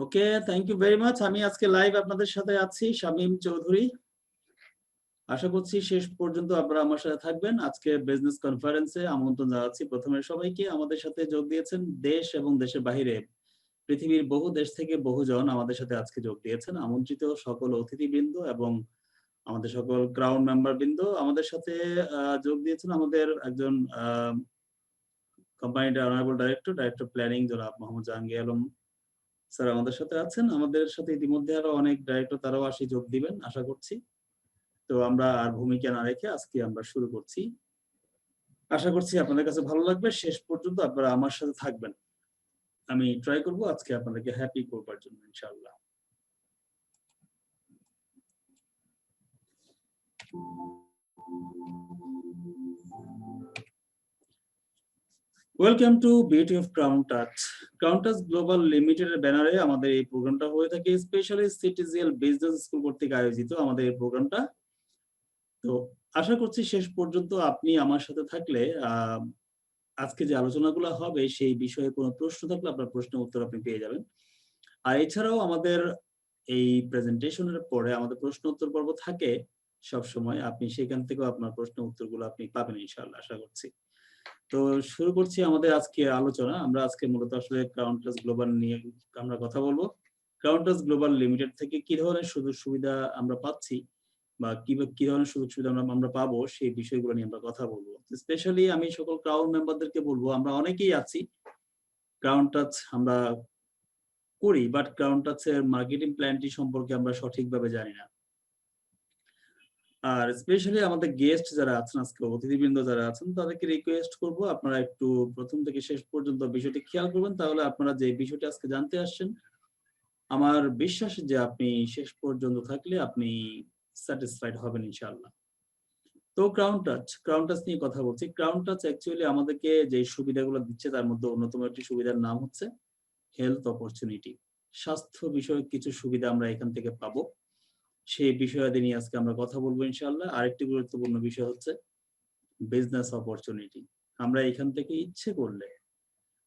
Okay, thank you very much. আমি আজকে live আপনাদের সাথে আছি, শামীম চৌধুরী। আশা করছি শেষ পর্যন্ত আপনারা আমার সাথে থাকবেন। আজকে বিজনেস কনফারেন্সে আমন্ত্রণ জানাচ্ছি প্রথমে সবাইকে। আমাদের সাথে যোগ দিয়েছেন দেশ এবং দেশের বাহিরে পৃথিবীর বহু দেশ থেকে বহুজন আমাদের সাথে আজকে যোগ দিয়েছেন। আমন্ত্রিত সকল অতিথিবৃন্দ এবং আমাদের সকল ক্রাউন মেম্বার বৃন্দ আমাদের সাথে যোগ দিয়েছেন। আমাদের একজন কোম্পানির অনারেবল ডাইরেক্টর প্ল্যানিং জনাব মোহাম্মদ জাহাঙ্গীর আলম স্যার আমাদের সাথে আছেন। আমাদের সাথে ইতিমধ্যে আরো অনেক ডাইরেক্টর তারাও আসি যোগ দিবেন আশা করছি। তো আমরা আর ভূমিকা না রেখে আজকে আমরা শুরু করছি। আশা করছি আপনাদের কাছে ভালো লাগবে। শেষ পর্যন্ত আপনারা আমার সাথে থাকবেন। আমি ট্রাই করব আজকে আপনাদেরকে হ্যাপি করবার জন্য ইনশাআল্লাহ। Welcome to beauty of crown Touch. Crown touch global লিমিটেডের ব্যানারে আমাদের এই প্রোগ্রামটা হয়ে থাকে, স্পেশালি সিটিজিএল বিজনেস স্কুল কর্তৃক আয়োজিত আমাদের এই প্রোগ্রামটা। তো আশা করছি শেষ পর্যন্ত আপনি আমার সাথে থাকলে আজকে যে আলোচনাগুলো হবে সেই বিষয়ে কোনো প্রশ্ন থাকলে আপনার প্রশ্নের উত্তর আপনি পেয়ে যাবেন। আর এছাড়াও আমাদের এই প্রেজেন্টেশনের পরে আমাদের প্রশ্ন উত্তর পর্ব থাকে সব সময়। আপনি সেখান থেকেও আপনার প্রশ্ন উত্তরগুলো আপনি পাবেন ইনশাআল্লাহ আশা করছি। তো শুরু করছি আমাদের আজকে আলোচনা। আমরা আজকে মূলত আসলে ক্রাউন টাচ গ্লোবাল নিয়ে আমরা কথা বলবো। ক্রাউন টাচ গ্লোবাল লিমিটেড থেকে কি ধরনের সুযোগ সুবিধা আমরা পাচ্ছি বা কি ধরনের সুযোগ সুবিধা আমরা পাবো সেই বিষয়গুলো নিয়ে আমরা কথা বলবো। স্পেশালি আমি সকল ক্রাউন মেম্বারদেরকে বলবো, আমরা অনেকেই আছি ক্রাউন টাচ আমরা করি, বাট ক্রাউন টাচের মার্কেটিং প্ল্যানটি সম্পর্কে আমরা সঠিকভাবে জানি না। আর স্পেশালি আমাদের গেস্ট যারা আছেন, আজকে অতিথিবৃন্দ যারা আছেন, তাদেরকে রিকোয়েস্ট করব আপনারা একটু প্রথম থেকে শেষ পর্যন্ত বিষয়টি খেয়াল করবেন। তাহলে আপনারা যে বিষয়টি আজকে জানতে আসছেন, আমার বিশ্বাস যে আপনি শেষ পর্যন্ত থাকলে আপনি স্যাটিসফাইড হবেন ইনশাআল্লাহ। তো ক্রাউন টাচ নিয়ে কথা বলছি। ক্রাউন টাচ অ্যাকচুয়ালি আমাদেরকে যে সুবিধাগুলো দিচ্ছে তার মধ্যে অন্যতম একটি সুবিধার নাম হচ্ছে হেলথ অপরচুনিটি। স্বাস্থ্য বিষয়ক কিছু সুবিধা আমরা এখান থেকে পাবো, সেই বিষয়াদি নিয়ে আজকে আমরা কথা বলবো ইনশাআল্লাহ। আরেকটি গুরুত্বপূর্ণ বিষয় হচ্ছে বিজনেস অপরচুনিটি। আমরা এখান থেকে ইচ্ছে করলে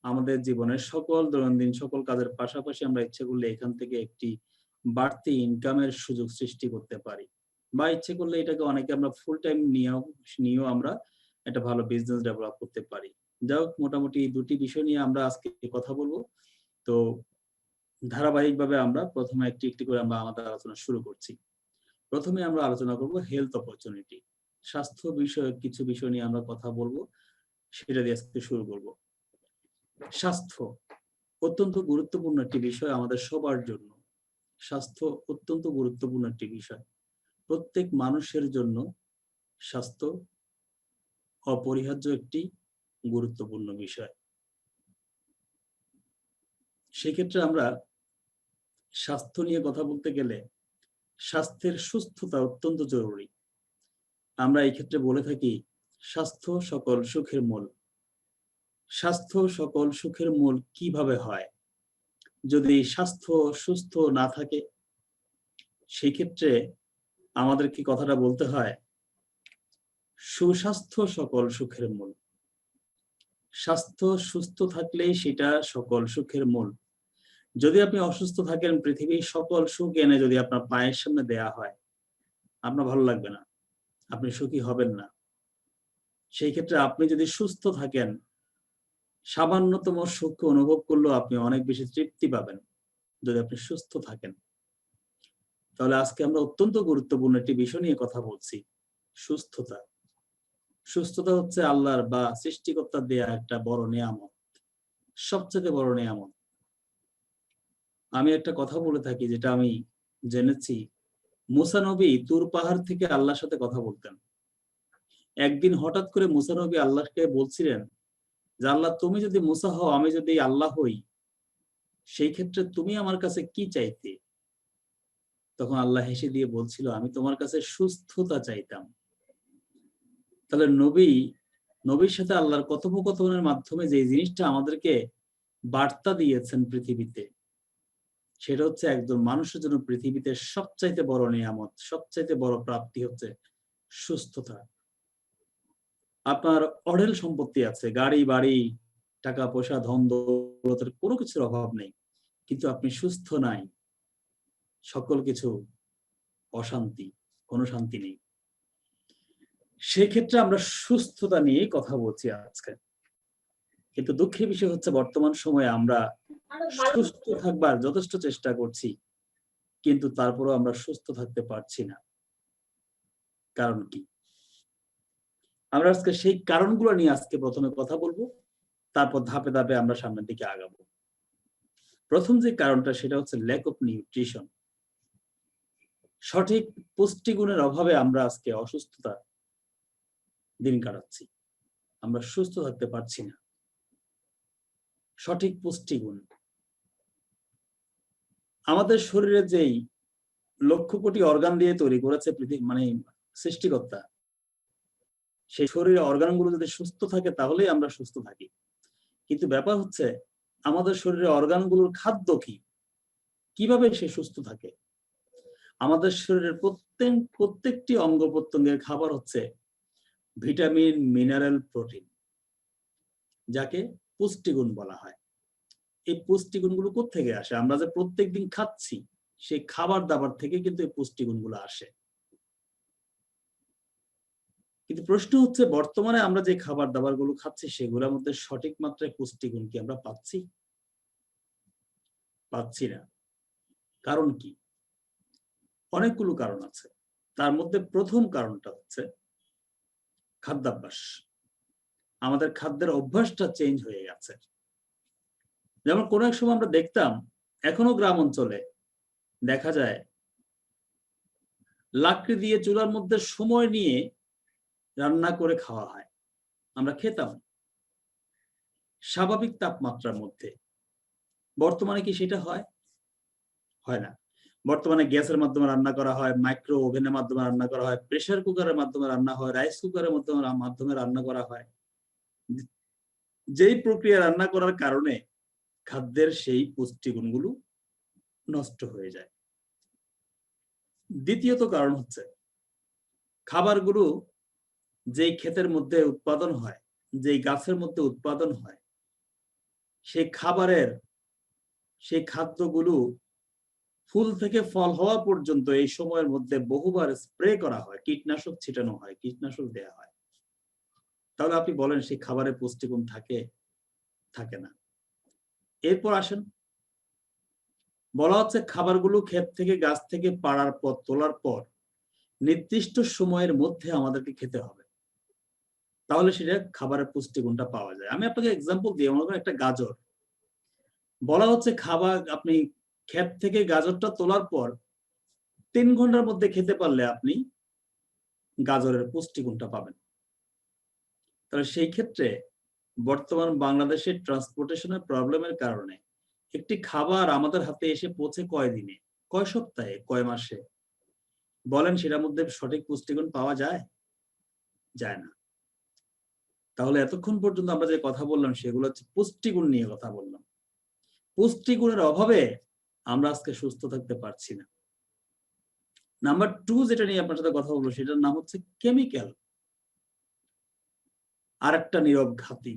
আমাদের জীবনের সকল দৈনন্দিন সকল কাজের পাশাপাশি আমরা ইচ্ছে করলে এখান থেকে একটি বাড়তি ইনকামের সুযোগ সৃষ্টি করতে পারি, বা ইচ্ছে করলে এটাকে অনেকে আমরা ফুল টাইম নিয়েও আমরা একটা ভালো বিজনেস ডেভেলপ করতে পারি। যাই হোক, মোটামুটি দুটি বিষয় নিয়ে আমরা আজকে কথা বলবো। তো ধারাবাহিকভাবে আমরা প্রথমে একটি একটি করে আমরা আমাদের আলোচনা শুরু করছি। প্রথমে আমরা আলোচনা করব হেলথ অপরচুনিটি। স্বাস্থ্য বিষয়ক কিছু বিষয় নিয়ে আমরা কথা বলবো, সেটা দিয়ে আজকে শুরু করব। স্বাস্থ্য অত্যন্ত গুরুত্বপূর্ণ একটি বিষয় আমাদের সবার জন্য। স্বাস্থ্য অত্যন্ত গুরুত্বপূর্ণ একটি বিষয়। প্রত্যেক মানুষের জন্য স্বাস্থ্য অপরিহার্য একটি গুরুত্বপূর্ণ বিষয়। সেক্ষেত্রে আমরা স্বাস্থ্য নিয়ে কথা বলতে গেলে স্বাস্থ্যের সুস্থতা অত্যন্ত জরুরি। আমরা এই ক্ষেত্রে বলে থাকি স্বাস্থ্য সকল সুখের মূল। স্বাস্থ্য সকল সুখের মূল কিভাবে হয়? যদি স্বাস্থ্য সুস্থ না থাকে সেই ক্ষেত্রে আমাদেরকে কথাটা বলতে হয় সুস্বাস্থ্য সকল সুখের মূল। স্বাস্থ্য সুস্থ থাকলেই সেটা সকল সুখের মূল। যদি আপনি অসুস্থ থাকেন, পৃথিবীর সকল সুখ এনে যদি আপনার পায়ের সামনে দেয়া হয়, আপনার ভালো লাগবে না, আপনি সুখী হবেন না। সেই ক্ষেত্রে আপনি যদি সুস্থ থাকেন, সামান্যতম সুখ অনুভব করলেও আপনি অনেক বেশি তৃপ্তি পাবেন যদি আপনি সুস্থ থাকেন। তাহলে আজকে আমরা অত্যন্ত গুরুত্বপূর্ণ একটি বিষয় নিয়ে কথা বলছি, সুস্থতা। সুস্থতা হচ্ছে আল্লাহর বা সৃষ্টিকর্তার দেয়া একটা বড় নিয়ামত, সবচেয়ে বড় নিয়ামত। আমি একটা কথা বলে থাকি যেটা আমি জেনেছি, মুসা নবী তুর পাহাড় থেকে আল্লাহর সাথে কথা বলতেন। একদিন হঠাৎ করে মুসা নবী আল্লাহকে বলছিলেন যে আল্লাহ, তুমি যদি মুসা হও, আমি যদি আল্লাহ হই, সেই ক্ষেত্রে তুমি আমার কাছে কি চাইতে? তখন আল্লাহ হেসে দিয়ে বলছিল, আমি তোমার কাছে সুস্থতা চাইতাম। তাহলে নবীর সাথে আল্লাহর কথোপকথনের মাধ্যমে যে জিনিসটা আমাদেরকে বার্তা দিয়েছেন পৃথিবীতে, সেটা হচ্ছে একজন মানুষের জন্য পৃথিবীতে সবচাইতে বড় নিয়ামত, সবচাইতে বড় প্রাপ্তি হচ্ছে সুস্থতা। আপনার অঢেল সম্পত্তি আছে, গাড়ি বাড়ি, টাকা পয়সা, ধন দৌলতের কোনো কিছুর অভাব নেই, কিন্তু আপনি সুস্থ নাই, সকল কিছু অশান্তি, কোনো শান্তি নেই। সেক্ষেত্রে আমরা সুস্থতা নিয়ে কথা বলছি আজকে। কিন্তু দুঃখের বিষয় হচ্ছে বর্তমান সময়ে আমরা সুস্থ থাকবার যথেষ্ট চেষ্টা করছি, কিন্তু তারপরেও আমরা সুস্থ থাকতে পারছি না। কারণ কি? আমরা আজকে সেই কারণগুলো নিয়ে আজকে প্রথমে কথা বলবো, তারপর ধাপে ধাপে আমরা সামনের দিকে আগাবো। প্রথম যে কারণটা সেটা হচ্ছে ল্যাক অফ নিউট্রিশন। সঠিক পুষ্টিগুণের অভাবে আমরা আজকে অসুস্থতা দিন কাটাচ্ছি, আমরা সুস্থ থাকতে পারছি না। সঠিক পুষ্টিগুণ আমাদের শরীরে যেই লক্ষ কোটি অর্গান দিয়ে তৈরি করেছে পৃথিবী, মানে সৃষ্টিকর্তা, সেই শরীরের অর্গানগুলো যদি সুস্থ থাকে তাহলেই আমরা সুস্থ থাকি। কিন্তু ব্যাপার হচ্ছে আমাদের শরীরের অর্গানগুলোর খাদ্য কি, কিভাবে সে সুস্থ থাকে? আমাদের শরীরের প্রত্যেকটি অঙ্গ প্রত্যঙ্গের খাবার হচ্ছে ভিটামিন, মিনারেল, প্রোটিন, যাকে পুষ্টিগুণ বলা হয়। এই পুষ্টিগুণগুলো কোত্থেকে আসে? আমরা যে প্রত্যেকদিন খাচ্ছি সেই খাবার দাবার থেকে কিন্তু এই পুষ্টিগুণগুলো আসে। কিন্তু প্রশ্ন হচ্ছে বর্তমানে আমরা যে খাবার দাবার গুলো খাচ্ছি সেগুলোর মধ্যে সঠিক মাত্রায় পুষ্টিগুণ কি আমরা পাচ্ছি? পাচ্ছি না। কারণ কি? অনেকগুলো কারণ আছে। তার মধ্যে প্রথম কারণটা হচ্ছে খাদ্যাভ্যাস। আমাদের খাদ্যের অভ্যাসটা চেঞ্জ হয়ে গেছে। যেমন কোন এক সময় আমরা দেখতাম, এখনো গ্রাম অঞ্চলে দেখা যায় লাকড়ি দিয়ে চুলার মধ্যে সময় নিয়ে রান্না করে খাওয়া হয়, আমরা খেতাম স্বাভাবিক তাপমাত্রার মধ্যে। বর্তমানে কি সেটা হয়? হয় না। বর্তমানে গ্যাসের মাধ্যমে রান্না করা হয়, মাইক্রো ওভেনের মাধ্যমে রান্না করা হয়, প্রেসার কুকারের মাধ্যমে রান্না হয়, রাইস কুকারের মাধ্যমে রান্না করা হয়। যেই প্রক্রিয়া রান্না করার কারণে খাদ্যের সেই পুষ্টিগুণগুলো নষ্ট হয়ে যায়। দ্বিতীয়ত কারণ হচ্ছে খাবারগুলো যেই ক্ষেতের মধ্যে উৎপাদন হয়, যেই গাছের মধ্যে উৎপাদন হয়, সেই খাবারের সেই খাদ্যগুলো ফুল থেকে ফল হওয়া পর্যন্ত এই সময়ের মধ্যে বহুবার স্প্রে করা হয়, কীটনাশক ছিটানো হয়, কীটনাশক দেয়া হয়। তাহলে আপনি বলেন সেই খাবারের পুষ্টিগুণ থাকে? থাকে না। এরপর আসেন, বলা হচ্ছে খাবারগুলো ক্ষেত থেকে গাছ থেকে পাড়ার পর তোলার পর নির্দিষ্ট সময়ের মধ্যে আমাদেরকে খেতে হবে, তাহলে সেটা খাবারের পুষ্টিগুণটা পাওয়া যায়। আমি আপনাকে এক্সাম্পল দিই, মনে করেন একটা গাজর, বলা হচ্ছে খাবার আপনি ক্ষেত থেকে গাজরটা তোলার পর 3 ঘন্টার মধ্যে খেতে পারলে আপনি গাজরের পুষ্টিগুণটা পাবেন। তাহলে সেই ক্ষেত্রে বর্তমান বাংলাদেশের ট্রান্সপোর্টেশনের প্রবলেমের কারণে একটি খাবার আমাদের হাতে এসে পৌঁছে কয় দিনে, কয় সপ্তাহে, কয় মাসে? বলেন সেটার মধ্যে সঠিক পুষ্টিগুণ পাওয়া যায়? যায় না। তাহলে এতক্ষণ পর্যন্ত আমরা যে কথা বললাম সেগুলো হচ্ছে পুষ্টিগুণ নিয়ে কথা বললাম। পুষ্টিগুণের অভাবে আমরা আজকে সুস্থ থাকতে পারছি না। নাম্বার 2 যেটা নিয়ে আপনার সাথে কথা বলবো সেটার নাম হচ্ছে কেমিক্যাল। আরেকটা নীরব ঘাতী,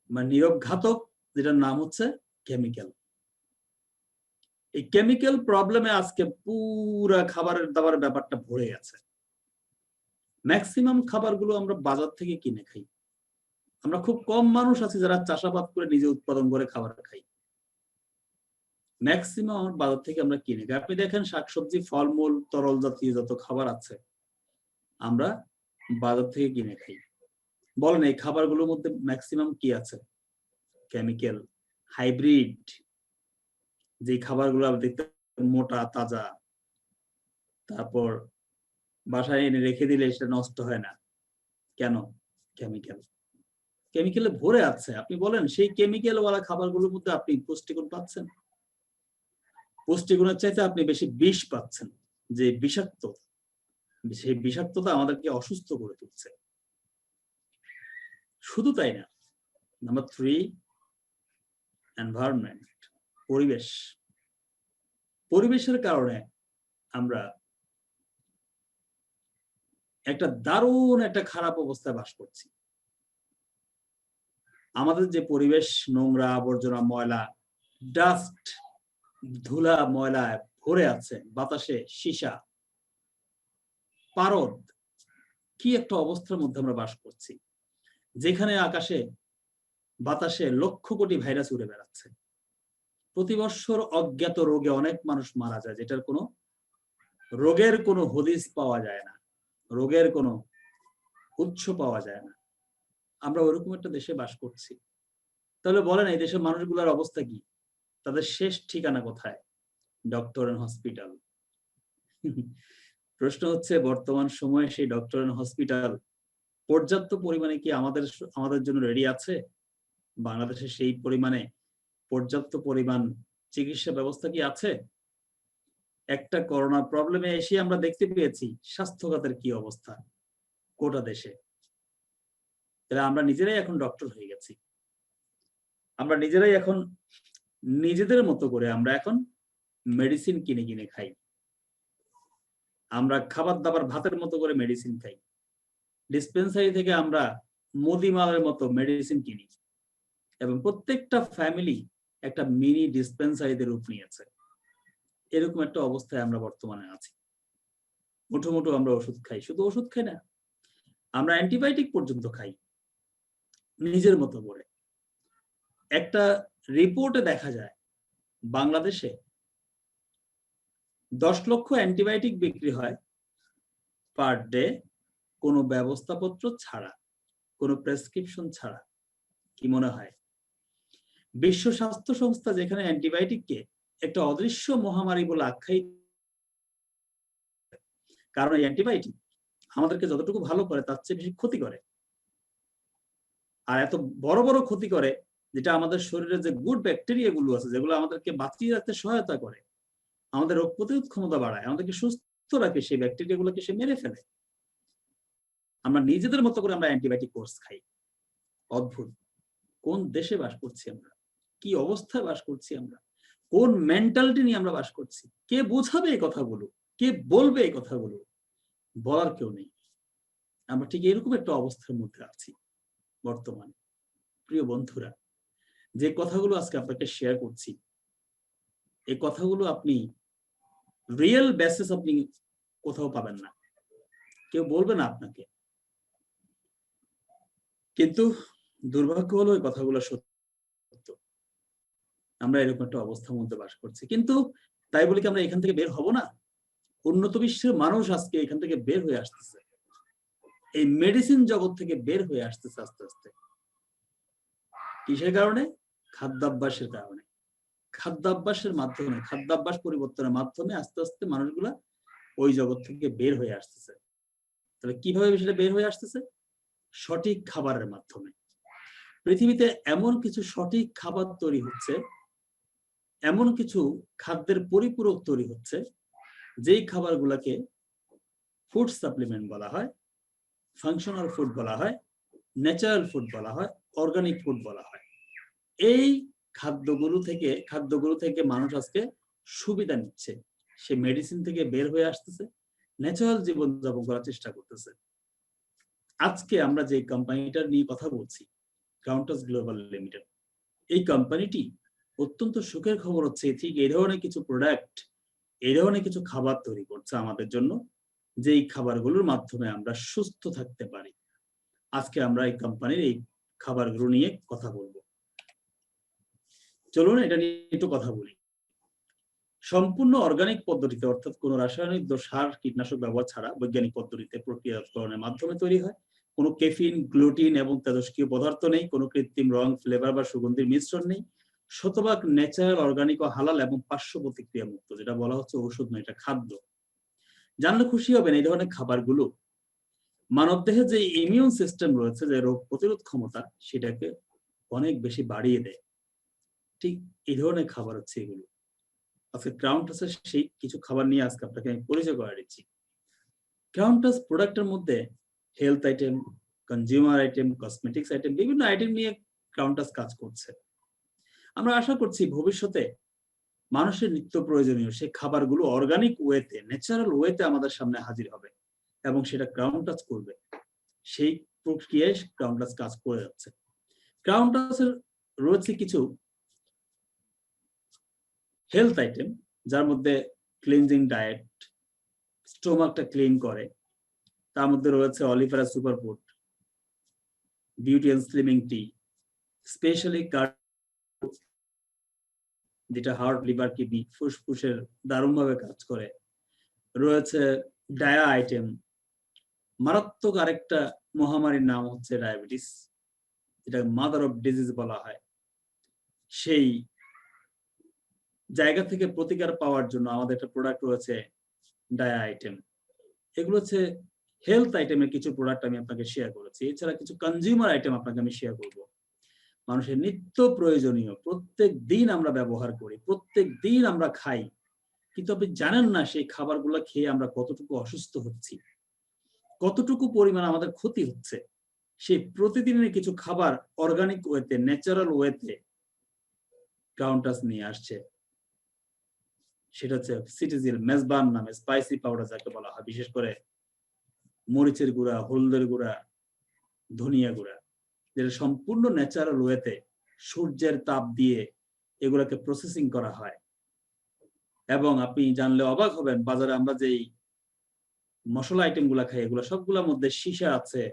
মানে নীরব ঘাতক, যেটার নাম হচ্ছে কেমিক্যাল। এই কেমিক্যাল প্রবলেমে আজকে পুরা খাবারের দাবারের ব্যাপারটা ভরে গেছে। ম্যাক্সিমাম খাবারগুলো আমরা বাজার থেকে কিনে খাই। আমরা খুব কম মানুষ আছি যারা চাষাবাদ করে নিজে উৎপাদন করে খাবার খাই। ম্যাক্সিমাম বাজার থেকে আমরা কিনে খাই। আপনি দেখেন শাকসবজি, ফলমূল, তরল জাতীয় যত খাবার আছে আমরা বাজার থেকে কিনে খাই। বলেন এই খাবারগুলোর মধ্যে ম্যাক্সিমাম কি আছে? Chemical, hybrid. যে খাবারগুলো দেখতে মোটা তাজা, তারপর বাসায় এনে রেখে দিলে সেটা নষ্ট হয় না, কেন? কেমিক্যাল। কেমিক্যালে ভরে আছে। আপনি বলেন সেই কেমিক্যাল ওয়ালা খাবারগুলোর মধ্যে আপনি পুষ্টিগুণ পাচ্ছেন? পুষ্টিগুণের চাইতে আপনি বেশি বিষ পাচ্ছেন, যে বিষাক্ত, সেই বিষাক্ততা আমাদেরকে অসুস্থ করে তুলছে। শুধু তাই না, নাম্বার 3, এনভায়রনমেন্ট, পরিবেশ। পরিবেশের কারণে আমরা একটা দারুণ একটা খারাপ অবস্থায় বাস করছি। আমাদের যে পরিবেশ নোংরা, আবর্জনা, ময়লা, ডাস্ট, ধুলা ময়লায় ভরে আছে, বাতাসে সীসা, পারদ, কি একটা অবস্থার মধ্যে আমরা বাস করছি, যেখানে আকাশে বাতাসে লক্ষ কোটি ভাইরাস উড়ে বেড়াচ্ছে। প্রতি বছর অজ্ঞাত রোগে অনেক মানুষ মারা যায়, যেটার কোনো রোগের কোনো হদিস পাওয়া যায় না, রোগের কোনো উৎস পাওয়া যায় না। আমরা ওরকম একটা দেশে বাস করছি। তাহলে বলেন এই দেশের মানুষগুলোর অবস্থা কি? তাদের শেষ ঠিকানা কোথায়? Doctor and hospital. প্রশ্ন হচ্ছে, বর্তমান সময়ে সেই ডক্টর এন্ড হসপিটাল পর্যাপ্ত পরিমাণে কি আমাদের জন্য রেডি আছে? বাংলাদেশে সেই পরিমাণে পর্যাপ্ত পরিমাণ চিকিৎসা ব্যবস্থা কি আছে? একটা করোনা প্রবলেমে এসে আমরা দেখতে পেয়েছি স্বাস্থ্য খাতের কি অবস্থা গোটা দেশে। তাহলে আমরা নিজেরাই এখন ডক্টর হয়ে গেছি, আমরা নিজেরাই এখন নিজেদের মতো করে আমরা এখন মেডিসিন কিনে কিনে খাই, আমরা খাবার দাবার ভাতের মতো করে মেডিসিন খাই, ডিসপেন্সারি থেকে আমরা মুদিমালের মতো মেডিসিন কিনি, এবং প্রত্যেকটা ফ্যামিলি একটা মিনি ডিসপেন্সারিতে রূপ নিয়েছে। এরকম একটা অবস্থায় আমরা বর্তমানে আছি। মুঠো মুঠো আমরা ওষুধ খাই, শুধু ওষুধ খাই না, আমরা অ্যান্টিবায়োটিক পর্যন্ত খাই নিজের মতো করে। একটা রিপোর্টে দেখা যায় বাংলাদেশে 10 লক্ষ অ্যান্টিবায়োটিক বিক্রি হয় পার ডে, কোনো ব্যবস্থাপত্র ছাড়া, কোনো প্রেসক্রিপশন ছাড়া। কি মনে হয়? বিশ্ব স্বাস্থ্য সংস্থা যেখানে অ্যান্টিবায়োটিককে একটা অদৃশ্য মহামারী বলে আখ্যায়িত, কারণ এই অ্যান্টিবায়োটিক আমাদেরকে যতটুকু ভালো করে তার চেয়ে বেশি ক্ষতি করে, আর এত বড় বড় ক্ষতি করে যেটা আমাদের শরীরে যে গুড ব্যাকটেরিয়া গুলো আছে, যেগুলো আমাদেরকে বাঁচিয়ে রাখতে সহায়তা করে, আমাদের রোগ প্রতিরোধ ক্ষমতা বাড়ায়, আমাদেরকে সুস্থ রাখে, সেই ব্যাকটেরিয়া গুলোকে সে মেরে ফেলে। আমরা নিজেদের মতো করে আমরা অ্যান্টিবায়োটিক কোর্স খাই। অদ্ভুত! কোন দেশে বাস করছি আমরা? কি অবস্থায় বাস করছি আমরা? কোন মেন্টালিটি নিয়ে আমরা বাস করছি? কে বোঝাবে এই কথাগুলো? কে বলবে এই কথাগুলো? বলার কেউ নেই। আমরা ঠিক এরকম একটা অবস্থার মধ্যে আছি বর্তমানে। প্রিয় বন্ধুরা, যে কথাগুলো আজকে আপনাকে শেয়ার করছি, এই কথাগুলো আপনি রিয়েল বেসিস আপনি কোথাও পাবেন না, কেউ বলবে না আপনাকে। কিন্তু দুর্ভাগ্য হলো এই কথাগুলো সত্য। আমরা এরকম একটা অবস্থার মধ্যে বাস করছি, কিন্তু তাই বলে কি আমরা এখান থেকে বের হব না? উন্নত বিশ্বের মানুষ আজকে এখান থেকে বের হয়ে আসতেছে, এই মেডিসিন জগৎ থেকে বের হয়ে আসতেছে আস্তে আস্তে। কিসের কারণে? খাদ্যাভ্যাসের কারণে। খাদ্যাভ্যাসের মাধ্যমে, খাদ্যাভ্যাস পরিবর্তনের মাধ্যমে আস্তে আস্তে মানুষগুলা ওই জগৎ থেকে বের হয়ে আসতেছে। তাহলে কিভাবে সেটা বের হয়ে আসতেছে? সঠিক খাবারের মাধ্যমে। পৃথিবীতে এমন কিছু সঠিক খাবার তৈরি হচ্ছে, এমন কিছু খাদ্যের পরিপূরক তৈরি হচ্ছে, যেই খাবারগুলোকে ফুড সাপ্লিমেন্ট বলা হয়, ফাংশনাল ফুড বলা হয়, ন্যাচারাল ফুড বলা হয়, অর্গানিক ফুড বলা হয়। এই খাদ্যগুলো থেকে মানুষ আজকে সুবিধা নিচ্ছে, সে মেডিসিন থেকে বের হয়ে আসতেছে, ন্যাচারাল জীবনযাপন করার চেষ্টা করতেছে। আজকে আমরা যে কোম্পানিটার নিয়ে কথা বলছি, কাউন্টাস গ্লোবাল লিমিটেড, এই কোম্পানিটি অত্যন্ত সুখের খবর হচ্ছে ঠিক এই ধরনের কিছু প্রোডাক্ট, এই ধরনের কিছু খাবার তৈরি করছে আমাদের জন্য, যেই খাবারগুলোর মাধ্যমে আমরা সুস্থ থাকতে পারি। আজকে আমরা এই কোম্পানির এই খাবারগুলো নিয়ে কথা বলবো। চলুন এটা নিয়ে একটু কথা বলি। সম্পূর্ণ অর্গানিক পদ্ধতিতে, অর্থাৎ কোনো রাসায়নিক সার কীটনাশক ব্যবহার ছাড়া বৈজ্ঞানিক পদ্ধতিতে প্রক্রিয়াজাতকরণের মাধ্যমে তৈরি হয়। কোনো ক্যাফিন, গ্লুটিন এবং তেজস্ক্রিয় পদার্থ নেই, কোনো কৃত্রিম রং, ফ্লেভার বা সুগন্ধির মিশ্রণ নেই। শতভাগ ন্যাচারাল, অর্গানিক ও হালাল এবং পার্শ্ব প্রতিক্রিয়া মুক্ত, যেটা বলা হচ্ছে ওষুধ নয়, এটা খাদ্য। জানলে খুশি হবেন এই ধরনের খাবারগুলো মানবদেহে যে ইমিউন সিস্টেম রয়েছে, যে রোগ প্রতিরোধ ক্ষমতা, সেটাকে অনেক বেশি বাড়িয়ে দেয়। ঠিক এই ধরনের খাবার হচ্ছে এগুলো। আজকে ক্রাউন টাসের সেই কিছু খাবার নিয়ে আজকে আপনাকে আমি পরিচয় করে দিচ্ছি। ক্রাউন টাস প্রোডাক্টের মধ্যে health item, consumer item, cosmetics item, বিভিন্ন আইটেম নিয়ে ক্রাউন টাস কাজ করছে। আমরা আশা করছি ভবিষ্যতে মানুষের নিত্য প্রয়োজনীয় সেই খাবারগুলো অর্গানিক ওয়েতে, ন্যাচারাল ওয়েতে আমাদের সামনে হাজির হবে এবং সেটা ক্রাউন টাস করবে। সেই প্রক্রিয়ায় ক্রাউন টাস কাজ করে যাচ্ছে। ক্রাউন টাসের রয়েছে কিছু হেলথ আইটেম, যার মধ্যে ক্লিনজিং ডায়েট, স্টোমাকটা ক্লিন করে। তার মধ্যে রয়েছে oleifera superfood, beauty and slimming tea, specially যেটা হার্ট, লিভার, কিডনি, ফুসফুসের দারুণভাবে কাজ করে। রয়েছে ডায়া আইটেম, মারাত্মক আরেকটা মহামারীর নাম হচ্ছে ডায়াবেটিস, যেটা মাদার অফ ডিজিজ বলা হয়। সেই জায়গা থেকে প্রতিকার পাওয়ার জন্য আমাদের একটা প্রোডাক্ট রয়েছে ডায়া আইটেম। এগুলো হচ্ছে হেলথ আইটেমের কিছু প্রোডাক্ট আমি আপনাকে শেয়ার করেছি। এছাড়া কিছু কনজিউমার আইটেম আপনাকে আমি শেয়ার করব। মানুষের নিত্য প্রয়োজনীয়, প্রত্যেক দিন আমরা ব্যবহার করি, প্রত্যেক দিন আমরা খাই, কিন্তু আপনি জানেন না সেই খাবারগুলো খেয়ে আমরা কতটুকু অসুস্থ হচ্ছি, কতটুকু পরিমাণ আমাদের ক্ষতি হচ্ছে। সেই প্রতিদিনের কিছু খাবার অর্গানিক ওয়েতে, ন্যাচারাল ওয়েতে কাউন্টাস নিয়ে আসছে। সেটা হচ্ছে সিটিজিল মেজবান নামে স্পাইসি পাউডার যাকে বলা হয়, বিশেষ করে মরিচের গুঁড়া, হলদের গুঁড়া, ধনিয়া গুঁড়া, যেটা সম্পূর্ণ ন্যাচারাল ওয়েতে সূর্যের তাপ দিয়ে এগুলোকে প্রসেসিং করা হয়। এবং আপনি জানলে অবাক হবেন, বাজারে আমরা যেই মশলা আইটেম গুলা খাই, এগুলো সবগুলোর মধ্যে সীসা আছে,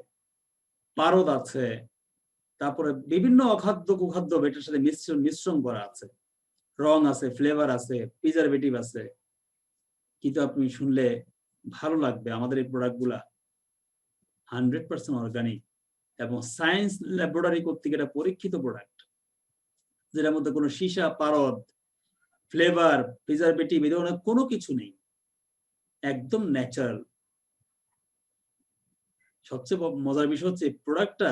পারদ আছে, তারপরে বিভিন্ন অখাদ্য কুখাদ্য এটার সাথে মিশ্রণ করা আছে, রং আছে, ফ্লেভার আছে, প্রিজারভেটিভ আছে। কিন্তু আপনি শুনলে ভালো লাগবে, আমাদের এই প্রোডাক্ট গুলা 100% অর্গানিক এবং সায়েন্স ল্যাবরেটরি কর্তৃক এটা পরীক্ষিত প্রোডাক্ট, যেটার মধ্যে কোনো সীসা, পারদ, ফ্লেভার, প্রিজারভেটিভ এই ধরনের কোনো কিছু নেই, একদম ন্যাচারাল। সবচেয়ে মজার বিষয় হচ্ছে প্রোডাক্টটা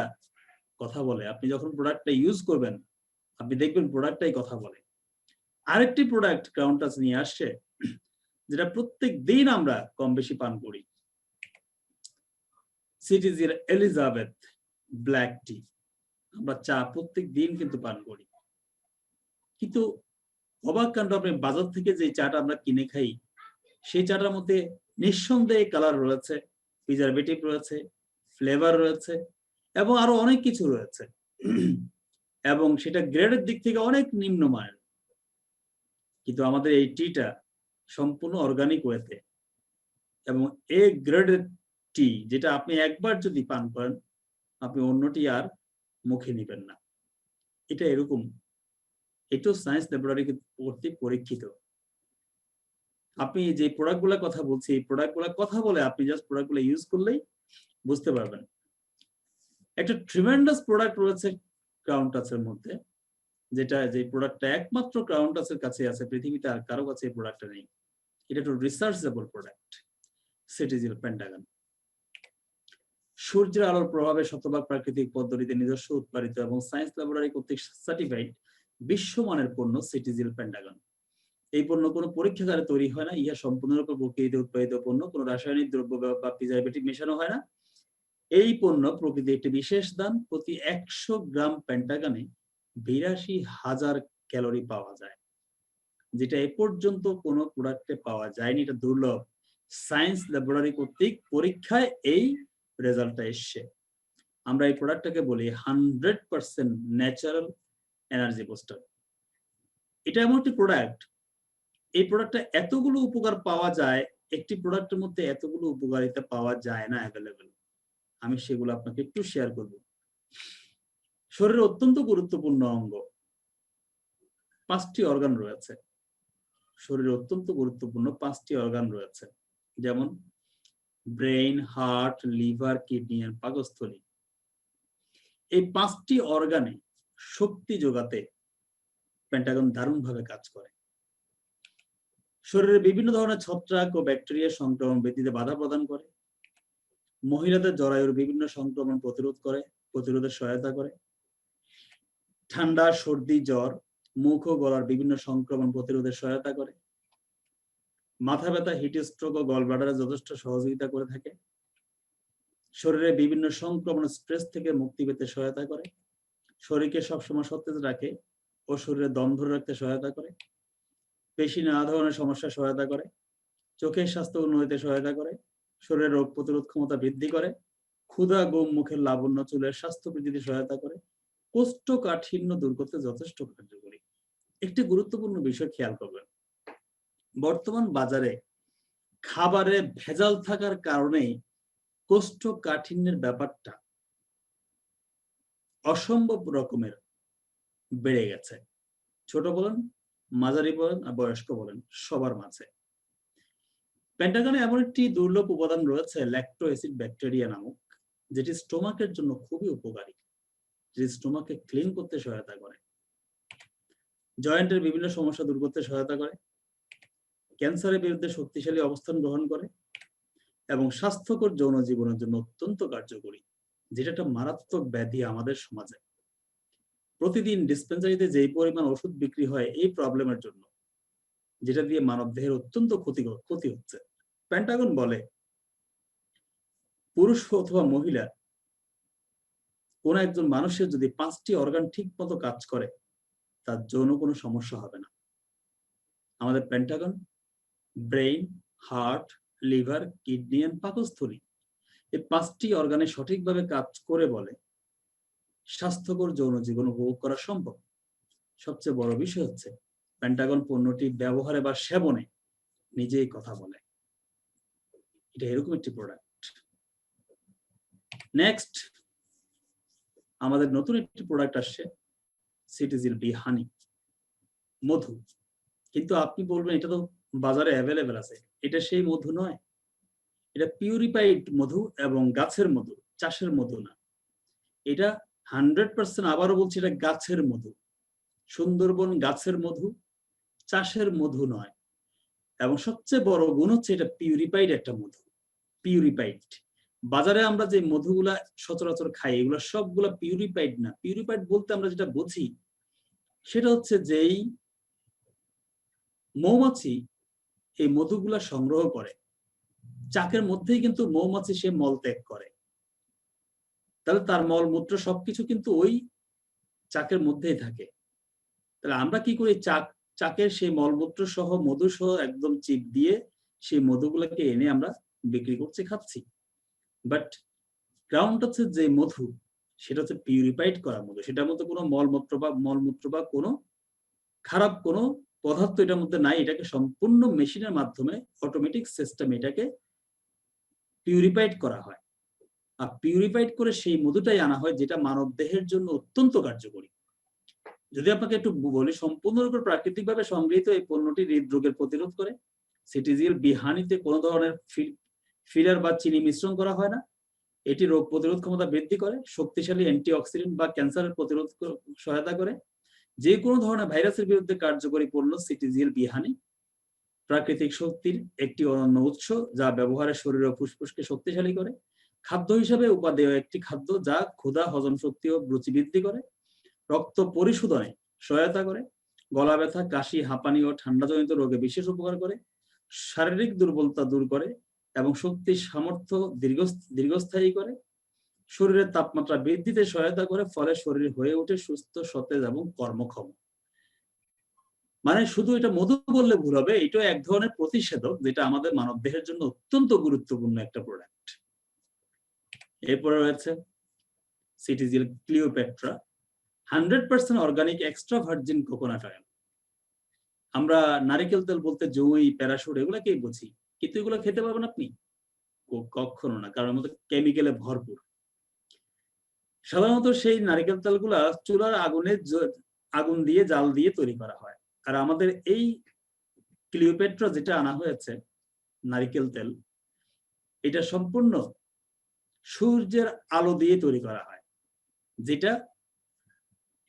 কথা বলে। আপনি যখন প্রোডাক্টটা ইউজ করবেন, আপনি দেখবেন প্রোডাক্টটাই কথা বলে। আরেকটি প্রোডাক্ট কাউন্টাস নিয়ে আসছে, যেটা প্রত্যেক দিন আমরা কম বেশি পান করি, সিটিজির এলিজাবেথ ব্ল্যাক টি। আমরা চা প্রত্যেক দিন কিন্তু পান করি, কিন্তু অবাক কাণ্ড, আপনি বাজার থেকে যে চাটা আমরা কিনে খাই, সেই চাটার মধ্যে নিঃসন্দেহে কালার রয়েছে, প্রিজারভেটিভ রয়েছে, ফ্লেভার রয়েছে এবং আরো অনেক কিছু রয়েছে, এবং সেটা গ্রেডের দিক থেকে অনেক নিম্নমানের। কিন্তু আমাদের এই টিটা সম্পূর্ণ অর্গানিক ওয়েতে এবং এ গ্রেডের টি, যেটা আপনি একবার যদি পান করেন আপনি অন্যটি আর মুখে নিবেন না। এটা এরকম, এটাও সায়েন্স ল্যাবরেটরি কর্তৃক পরীক্ষিত। আপনি যে প্রোডাক্টগুলোর কথা বলছি, এই প্রোডাক্টগুলোর কথা বলে, আপনি জাস্ট প্রোডাক্টগুলো ইউজ করলেই বুঝতে পারবেন। একটা ট্রিমেন্ডাস প্রোডাক্ট রয়েছে কাউন্টাসের মধ্যে, যেটা যে প্রোডাক্টটা একমাত্র কাউন্টাসের কাছে আছে, পৃথিবীতে আর কারো কাছে এই প্রোডাক্টটা নেই। এটা একটা রিসার্চেবল প্রোডাক্ট, সিটিজিল পেন্টাগন। সূর্যের আলোর প্রভাবে শতভাগ প্রাকৃতিক পদ্ধতিতে নিজস্ব উৎপাদিত এবং সায়েন্স ল্যাবরেটরি কর্তৃক সার্টিফাইড বিশ্বমানের পণ্য সিটিজিল পেন্টাগন। এই পণ্য কোনো পরীক্ষাগারে তৈরি হয় না, ইহা সম্পূর্ণরূপে প্রকৃতিতে উৎপাদিত পণ্য, কোনো রাসায়নিক দ্রব্য বা প্রিজারভেটিভ মেশানো হয় না। এই পণ্য প্রকৃতি একটি বিশেষ দান। প্রতি 100 গ্রাম পেন্টাগনে 82,000 ক্যালোরি পাওয়া যায়, যেটা এ পর্যন্ত কোনো প্রোডাক্টে পাওয়া যায়নি। এটা দুর্লভ, সায়েন্স ল্যাবরেটরি কর্তৃক পরীক্ষায় এই রেজাল্টটা এসছে। আমরা এই প্রোডাক্টটাকে বলি 100% ন্যাচারাল এনার্জি বুস্টার। এটা এমন একটি প্রোডাক্ট, এই প্রোডাক্টটা এতগুলো উপকার পাওয়া যায়, একটি প্রোডাক্টের মধ্যে এতগুলো উপকারিতা পাওয়া যায় না অ্যাভেলেবেল। আমি সেগুলো আপনাকে একটু শেয়ার করব। শরীরের অত্যন্ত গুরুত্বপূর্ণ অঙ্গ, 5টি অর্গান রয়েছে। শরীরের অত্যন্ত গুরুত্বপূর্ণ 5টি অর্গান রয়েছে, যেমন ব্রেইন, হার্ট, লিভার, কিডনি আর পাকস্থলী। এই 5টি অর্গানে শক্তি যোগাতে পেন্টাগন দারুণভাবে কাজ করে। শরীরে বিভিন্ন ধরনের ছত্রাক ও ব্যাকটেরিয়া সংক্রমণ বৃদ্ধিতে বাধা প্রদান করে। মহিলাদের জরায়ুর বিভিন্ন সংক্রমণ প্রতিরোধে সহায়তা করে। ঠান্ডা, সর্দি, জ্বর, মুখ ও গলার বিভিন্ন সংক্রমণ প্রতিরোধে সহায়তা করে। মাথা ব্যথা, হিট স্ট্রোক ও গল ব্লাডারে যথেষ্ট সহযোগিতা করে থাকে। শরীরে বিভিন্ন সংক্রমণ স্ট্রেস থেকে মুক্তি পেতে সহায়তা করে। শরীরকে সবসময় সতেজ রাখে ও শরীরে দম ধরে রাখতে সহায়তা করে। পেশি নানা ধরনের সমস্যা সহায়তা করে। চোখের স্বাস্থ্য উন্নতিতে সহায়তা করে। শরীরের রোগ প্রতিরোধ ক্ষমতা বৃদ্ধি করে। ক্ষুধা, ঘুম, মুখের লাবণ্য, চুলের স্বাস্থ্য বৃদ্ধিতে সহায়তা করে। কোষ্ঠকাঠিন্য দূর করতে যথেষ্ট কার্যকরী। একটি গুরুত্বপূর্ণ বিষয় খেয়াল করবেন, বর্তমান বাজারে খাবারে ভেজাল থাকার কারণে কোষ্ঠকাঠিন্যের ব্যাপারটা অসম্ভব রকমের বেড়ে গেছে। ছোট বলেন, মাঝারি বলেন আর বয়স্ক বলেন, সবার মাঝে। পেন্টাগনে এমন একটি দুর্লভ উপাদান রয়েছে ল্যাকটো অ্যাসিড ব্যাকটেরিয়া নামক, যেটি স্টোমাকের জন্য খুবই উপকারী, যেটি স্টোমাককে ক্লিন করতে সহায়তা করে, জয়েন্টের বিভিন্ন সমস্যা দূর করতে সহায়তা করে, ক্যান্সারের বিরুদ্ধে শক্তিশালী অবস্থান গ্রহণ করে এবং স্বাস্থ্যকর যৌন জীবনের জন্য অত্যন্ত কার্যকরী, যেটা একটা মারাত্মক ব্যাধি আমাদের সমাজে। প্রতিদিন ডিসপেন্সারিতে যেই পরিমাণ ওষুধ বিক্রি হয় এই প্রবলেমের জন্য, যেটা দিয়ে মানব দেহের অত্যন্ত ক্ষতি হচ্ছে। পেন্টাগন বলে পুরুষ অথবা মহিলা কোন একজন মানুষের যদি 5টি অর্গান ঠিক মতো কাজ করে তার যৌন কোনো সমস্যা হবে না। আমাদের pentagon brain, heart, liver, kidney and পাকস্থলী এই 5টি অর্গানে সঠিকভাবে কাজ করে বলে স্বাস্থ্যকর যৌন জীবন উপভোগ করা সম্ভব। সবচেয়ে বড় বিষয় হচ্ছে পেন্টাগন পণ্যটি ব্যবহারে বা সেবনে নিজেই কথা বলে। এটা এরকম একটি প্রোডাক্ট। নেক্সট আমাদের নতুন একটি প্রোডাক্ট আসছে, সিটিজিল বি হানি, মধু। কিন্তু আপনি বলবেন এটা তো বাজারে অ্যাভেলেবেল আছে, এটা সেই মধু নয়। এটা পিউরিফাইড মধু এবং গাছের মধু, চাষের মধু না। এটা 100%, আবারও বলছি, এটা গাছের মধু, সুন্দরবন গাছের মধু, চাষের মধু নয়। এবং সবচেয়ে বড় গুণ হচ্ছে এটা পিউরিফাইড একটা মধু, পিউরিফাইড। বাজারে আমরা যে মধুগুলা সচরাচর খাই এগুলো সবগুলা পিউরিফাইড না। পিউরিফাইড বলতে আমরা যেটা বুঝি সেটা হচ্ছে যেই মৌমাছি এই মধুগুলা সংগ্রহ করে, চাকের মধ্যেই কিন্তু মৌমাছি সে মল ত্যাগ করে, তাহলে তার মলমূত্র সবকিছু কিন্তু ওই চাকের মধ্যেই থাকে। তাহলে আমরা কি করি, চাকের সেই মলমূত্র সহ মধু সহ একদম চিপ দিয়ে সেই মধুগুলোকে এনে আমরা বিক্রি করছি, খাচ্ছি। বাট গ্রাউন্ড হচ্ছে যে মধু, সেটা হচ্ছে পিউরিফাইড করা মধু। সেটার মধ্যে কোনো মলমূত্র বা কোনো খারাপ কোনো পদার্থ এটার মধ্যে নাই। এটাকে সম্পূর্ণ মেশিনের মাধ্যমে অটোমেটিক সিস্টেম এটাকে পিউরিফাইড করা হয়, আর পিউরিফাইড করে সেই মধুটাই আনা হয় যেটা মানব দেহের জন্য অত্যন্ত কার্যকরী। যদি আপনাকে একটু বলি, সম্পূর্ণরূপে প্রাকৃতিকভাবে সংগৃহীত এই পণ্যটি হৃদরোগের প্রতিরোধ করে। সিটিজিএল বিহানিতে কোনো ধরনের ফিলার বা চিনি মিশ্রণ করা হয় না। এটি রোগ প্রতিরোধ ক্ষমতা বৃদ্ধি করে, শক্তিশালী অ্যান্টিঅক্সিডেন্ট বা ক্যান্সারের প্রতিরোধ সহায়তা করে। যে কোনো ধরনের ভাইরাসের বিরুদ্ধে কার্যকরী পণ্য সিটিজিএল বিহানি প্রাকৃতিক শক্তির একটি অনন্য উৎস, যা ব্যবহারে শরীর ও ফুসফুসকে শক্তিশালী করে। খাদ্য হিসেবে উপাদেয় একটি খাদ্য যা ক্ষুধা, হজম শক্তি ও রুচি বৃদ্ধি করে, রক্ত পরিশোধনে সহায়তা করে, গলা ব্যথা, কাশি, হাঁপানি ও ঠান্ডাজনিত রোগে বিশেষ উপকার করে, শারীরিক দুর্বলতা দূর করে এবং শক্তির সামর্থ্য দীর্ঘস্থায়ী করে, শরীরের তাপমাত্রা বৃদ্ধিতে সহায়তা করে, ফলে শরীর হয়ে ওঠে সুস্থ, সতেজ এবং কর্মক্ষম। মানে শুধু এটা মধু বললে ভুল হবে, এটা এক ধরনের প্রতিষেধক যেটা আমাদের মানব দেহের জন্য অত্যন্ত গুরুত্বপূর্ণ একটা প্রোডাক্ট। এরপরে রয়েছে CTGL Cleopatra 100% organic extra virgin coconut oil. আমরা নারিকেল তেল বলতে জই, প্যারাশুট এগুলাকেই বুঝি, কিন্তু এগুলো খেতে পারবেন আপনি? কখনো না, কারণ আমাদের কেমিক্যালে ভরপুর। সাধারণত সেই নারিকেল তেলগুলা চুলার আগুন দিয়ে, জাল দিয়ে তৈরি করা হয়। আর আমাদের এই ক্লিওপেট্রা যেটা আনা হয়েছে নারিকেল তেল, এটা সম্পূর্ণ সূর্যের আলো দিয়ে তৈরি করা হয়, যেটা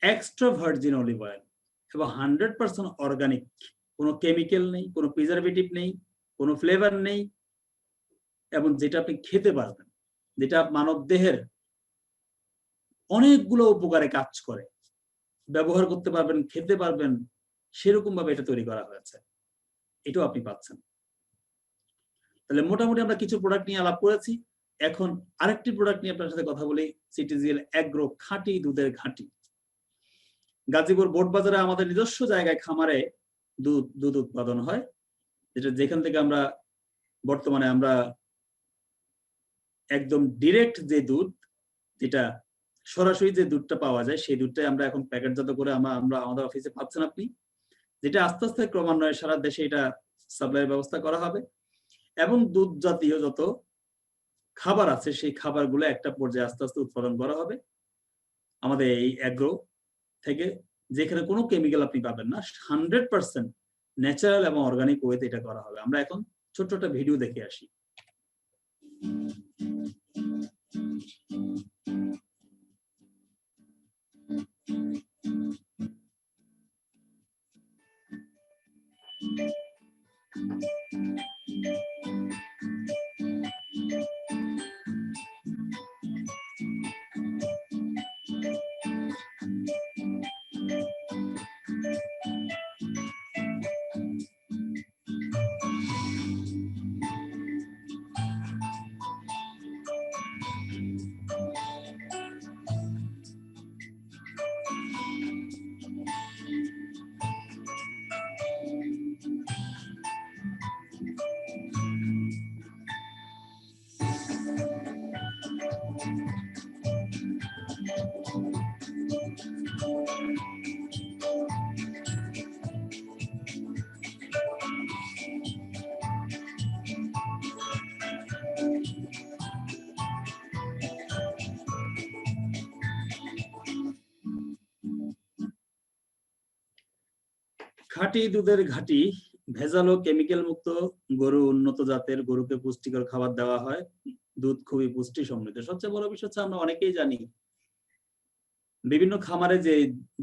এক্সট্রা ভার্জিন অলিভ অয়েল এবং 100% অর্গানিক। কোনো কেমিক্যাল নেই, কোনো প্রিজারভেটিভ নেই, কোনো ফ্লেভার নেই, এবং যেটা আপনি খেতে পারবেন, যেটা মানব দেহের অনেকগুলো উপকারে কাজ করে, ব্যবহার করতে পারবেন, খেতে পারবেন, সেরকম ভাবে এটা তৈরি করা হয়েছে। এটাও আপনি পাচ্ছেন। তাহলে মোটামুটি আমরা কিছু প্রোডাক্ট নিয়ে আলাপ করেছি। এখন আরেকটি প্রোডাক্ট নিয়ে আপনার সাথে কথা বলি, সিটিজিএল এগ্রো খাঁটি দুধের ঘাঁটি। গাজীপুর বোট বাজারে আমাদের নিজস্ব জায়গায় খামারে দুধ উৎপাদন হয়, যেখান থেকে আমরা বর্তমানে আমরা একদম ডিরেক্ট যে দুধ, যেটা সরাসরি যে দুধটা পাওয়া যায়, সেই দুধটাই আমরা এখন প্যাকেটজাত করে আমরা আমাদের অফিসে পাচ্ছেন আপনি, যেটা আস্তে আস্তে ক্রমান্বয়ে সারা দেশে এটা সাপ্লাইয়ের ব্যবস্থা করা হবে এবং দুধ জাতীয় যত খাবার আছে সেই খাবারগুলো একটা পর্যায়ে আস্তে আস্তে উৎপাদন করা হবে আমাদের এই অ্যাগ্রো থেকে, যেখানে কোনো কেমিক্যাল আপনি পাবেন না, 100% ন্যাচারাল এবং অর্গানিক ওয়েতে এটা করা হবে। আমরা এখন ছোট্ট একটা ভিডিও দেখে আসি। খাঁটি দুধের ঘাটি, ভেজাল ও কেমিক্যাল মুক্ত গরু উন্নত জাতের, গরুকে পুষ্টিকর খাবার দেওয়া হয়, দুধ খুবই পুষ্টি সমৃদ্ধ। সবচেয়ে বড় বিষয় হচ্ছে আমরা অনেকেই জানি বিভিন্ন খামারে যে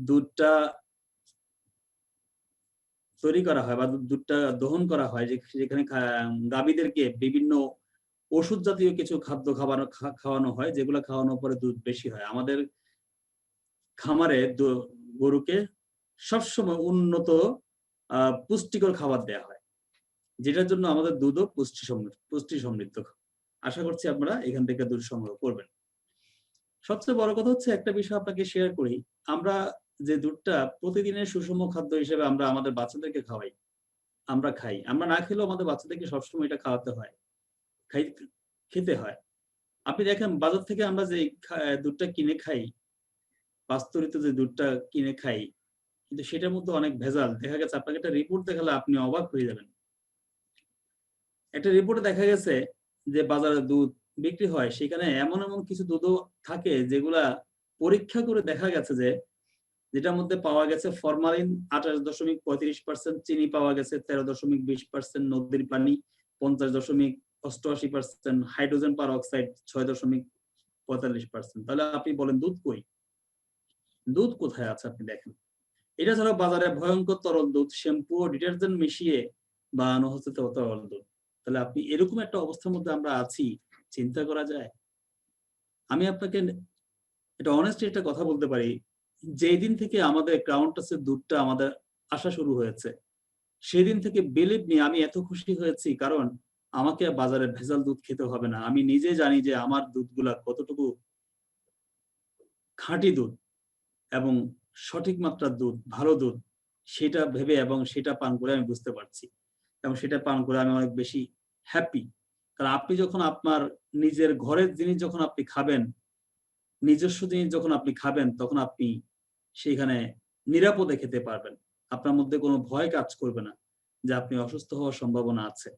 দুধটা তৈরি করা হয় বা দুধটা দহন করা হয়, যেখানে গাভীদেরকে বিভিন্ন ওষুধ জাতীয় কিছু খাদ্য খাওয়ানো হয়, যেগুলো খাওয়ানোর পরে দুধ বেশি হয়। আমাদের খামারে গরুকে সবসময় উন্নত পুষ্টিকর খাবার দেওয়া হয়, যেটার জন্য আমাদের দুধও পুষ্টি সমৃদ্ধ। আশা করছি আপনারা এখান থেকে দুধ সংগ্রহ করবেন। সবচেয়ে বড় কথা হচ্ছে একটা বিষয় আপনাকে শেয়ার করি, আমরা যে দুধটা প্রতিদিনের সুষম খাদ্য হিসেবে আমরা আমাদের বাচ্চাদেরকে খাওয়াই, আমরা খাই, আমরা না খেলেও আমাদের বাচ্চাদেরকে সবসময় এটা খাওয়াতে হয়, খেতে হয়। আপনি দেখেন বাজার থেকে আমরা যে দুধটা কিনে খাই, পাস্তুরিত যে দুধটা কিনে খাই, কিন্তু সেটার মধ্যে অনেক ভেজাল দেখা গেছে। আপনাকে একটা রিপোর্ট দেখালে আপনি অবাক হয়ে যাবেন। একটা রিপোর্টে দেখা গেছে যে বাজারে দুধ বিক্রি হয়, সেখানে এমন এমন কিছু দুধও থাকে যেগুলা পরীক্ষা করে দেখা গেছে যে যেটার মধ্যে পাওয়া গেছে ফরমালিন 28.35%, চিনি পাওয়া গেছে 13.20%, নদীর পানি 50.88%, হাইড্রোজেন পার অক্সাইড 6.45%। তাহলে আপনি বলেন দুধ কই? দুধ কোথায় আছে আপনি দেখেন। এটা ছাড়াও বাজারে ভয়ঙ্কর তরল দুধ, শ্যাম্পু ও ডিটারজেন্ট মিশিয়ে বানানো হচ্ছে তরল দুধ। তাহলে আপনি এরকম একটা অবস্থার মধ্যে আমরা আছি, চিন্তা করা যায়? আমি আপনাকে এটা অনেস্টলি একটা কথা বলতে পারি, যেই দিন থেকে আমাদের ক্রাউন টাচের দুধটা আমাদের আসা শুরু হয়েছে, সেদিন থেকে বিলিভ মি আমি এত খুশি হয়েছি, কারণ আমাকে বাজারে ভেজাল দুধ খেতে হবে না। আমি নিজে জানি যে আমার দুধগুলা কতটুকু খাঁটি দুধ এবং সঠিক মাত্রার দুধ, ভালো দুধ, সেটা ভেবে এবং সেটা পান করে আমি বুঝতে পারছি এবং সেটা পান করে আমি অনেক বেশি হ্যাপি। কারণ আপনি যখন আপনার নিজের ঘরের জিনিস যখন আপনি খাবেন, নিজস্ব জিনিস যখন আপনি খাবেন, তখন আপনি সেখানে নিরাপদে খেতে পারবেন। আপনার মধ্যে কোনো ভয় কাজ করবে না যে আপনি অসুস্থ হওয়ার সম্ভাবনা আছে,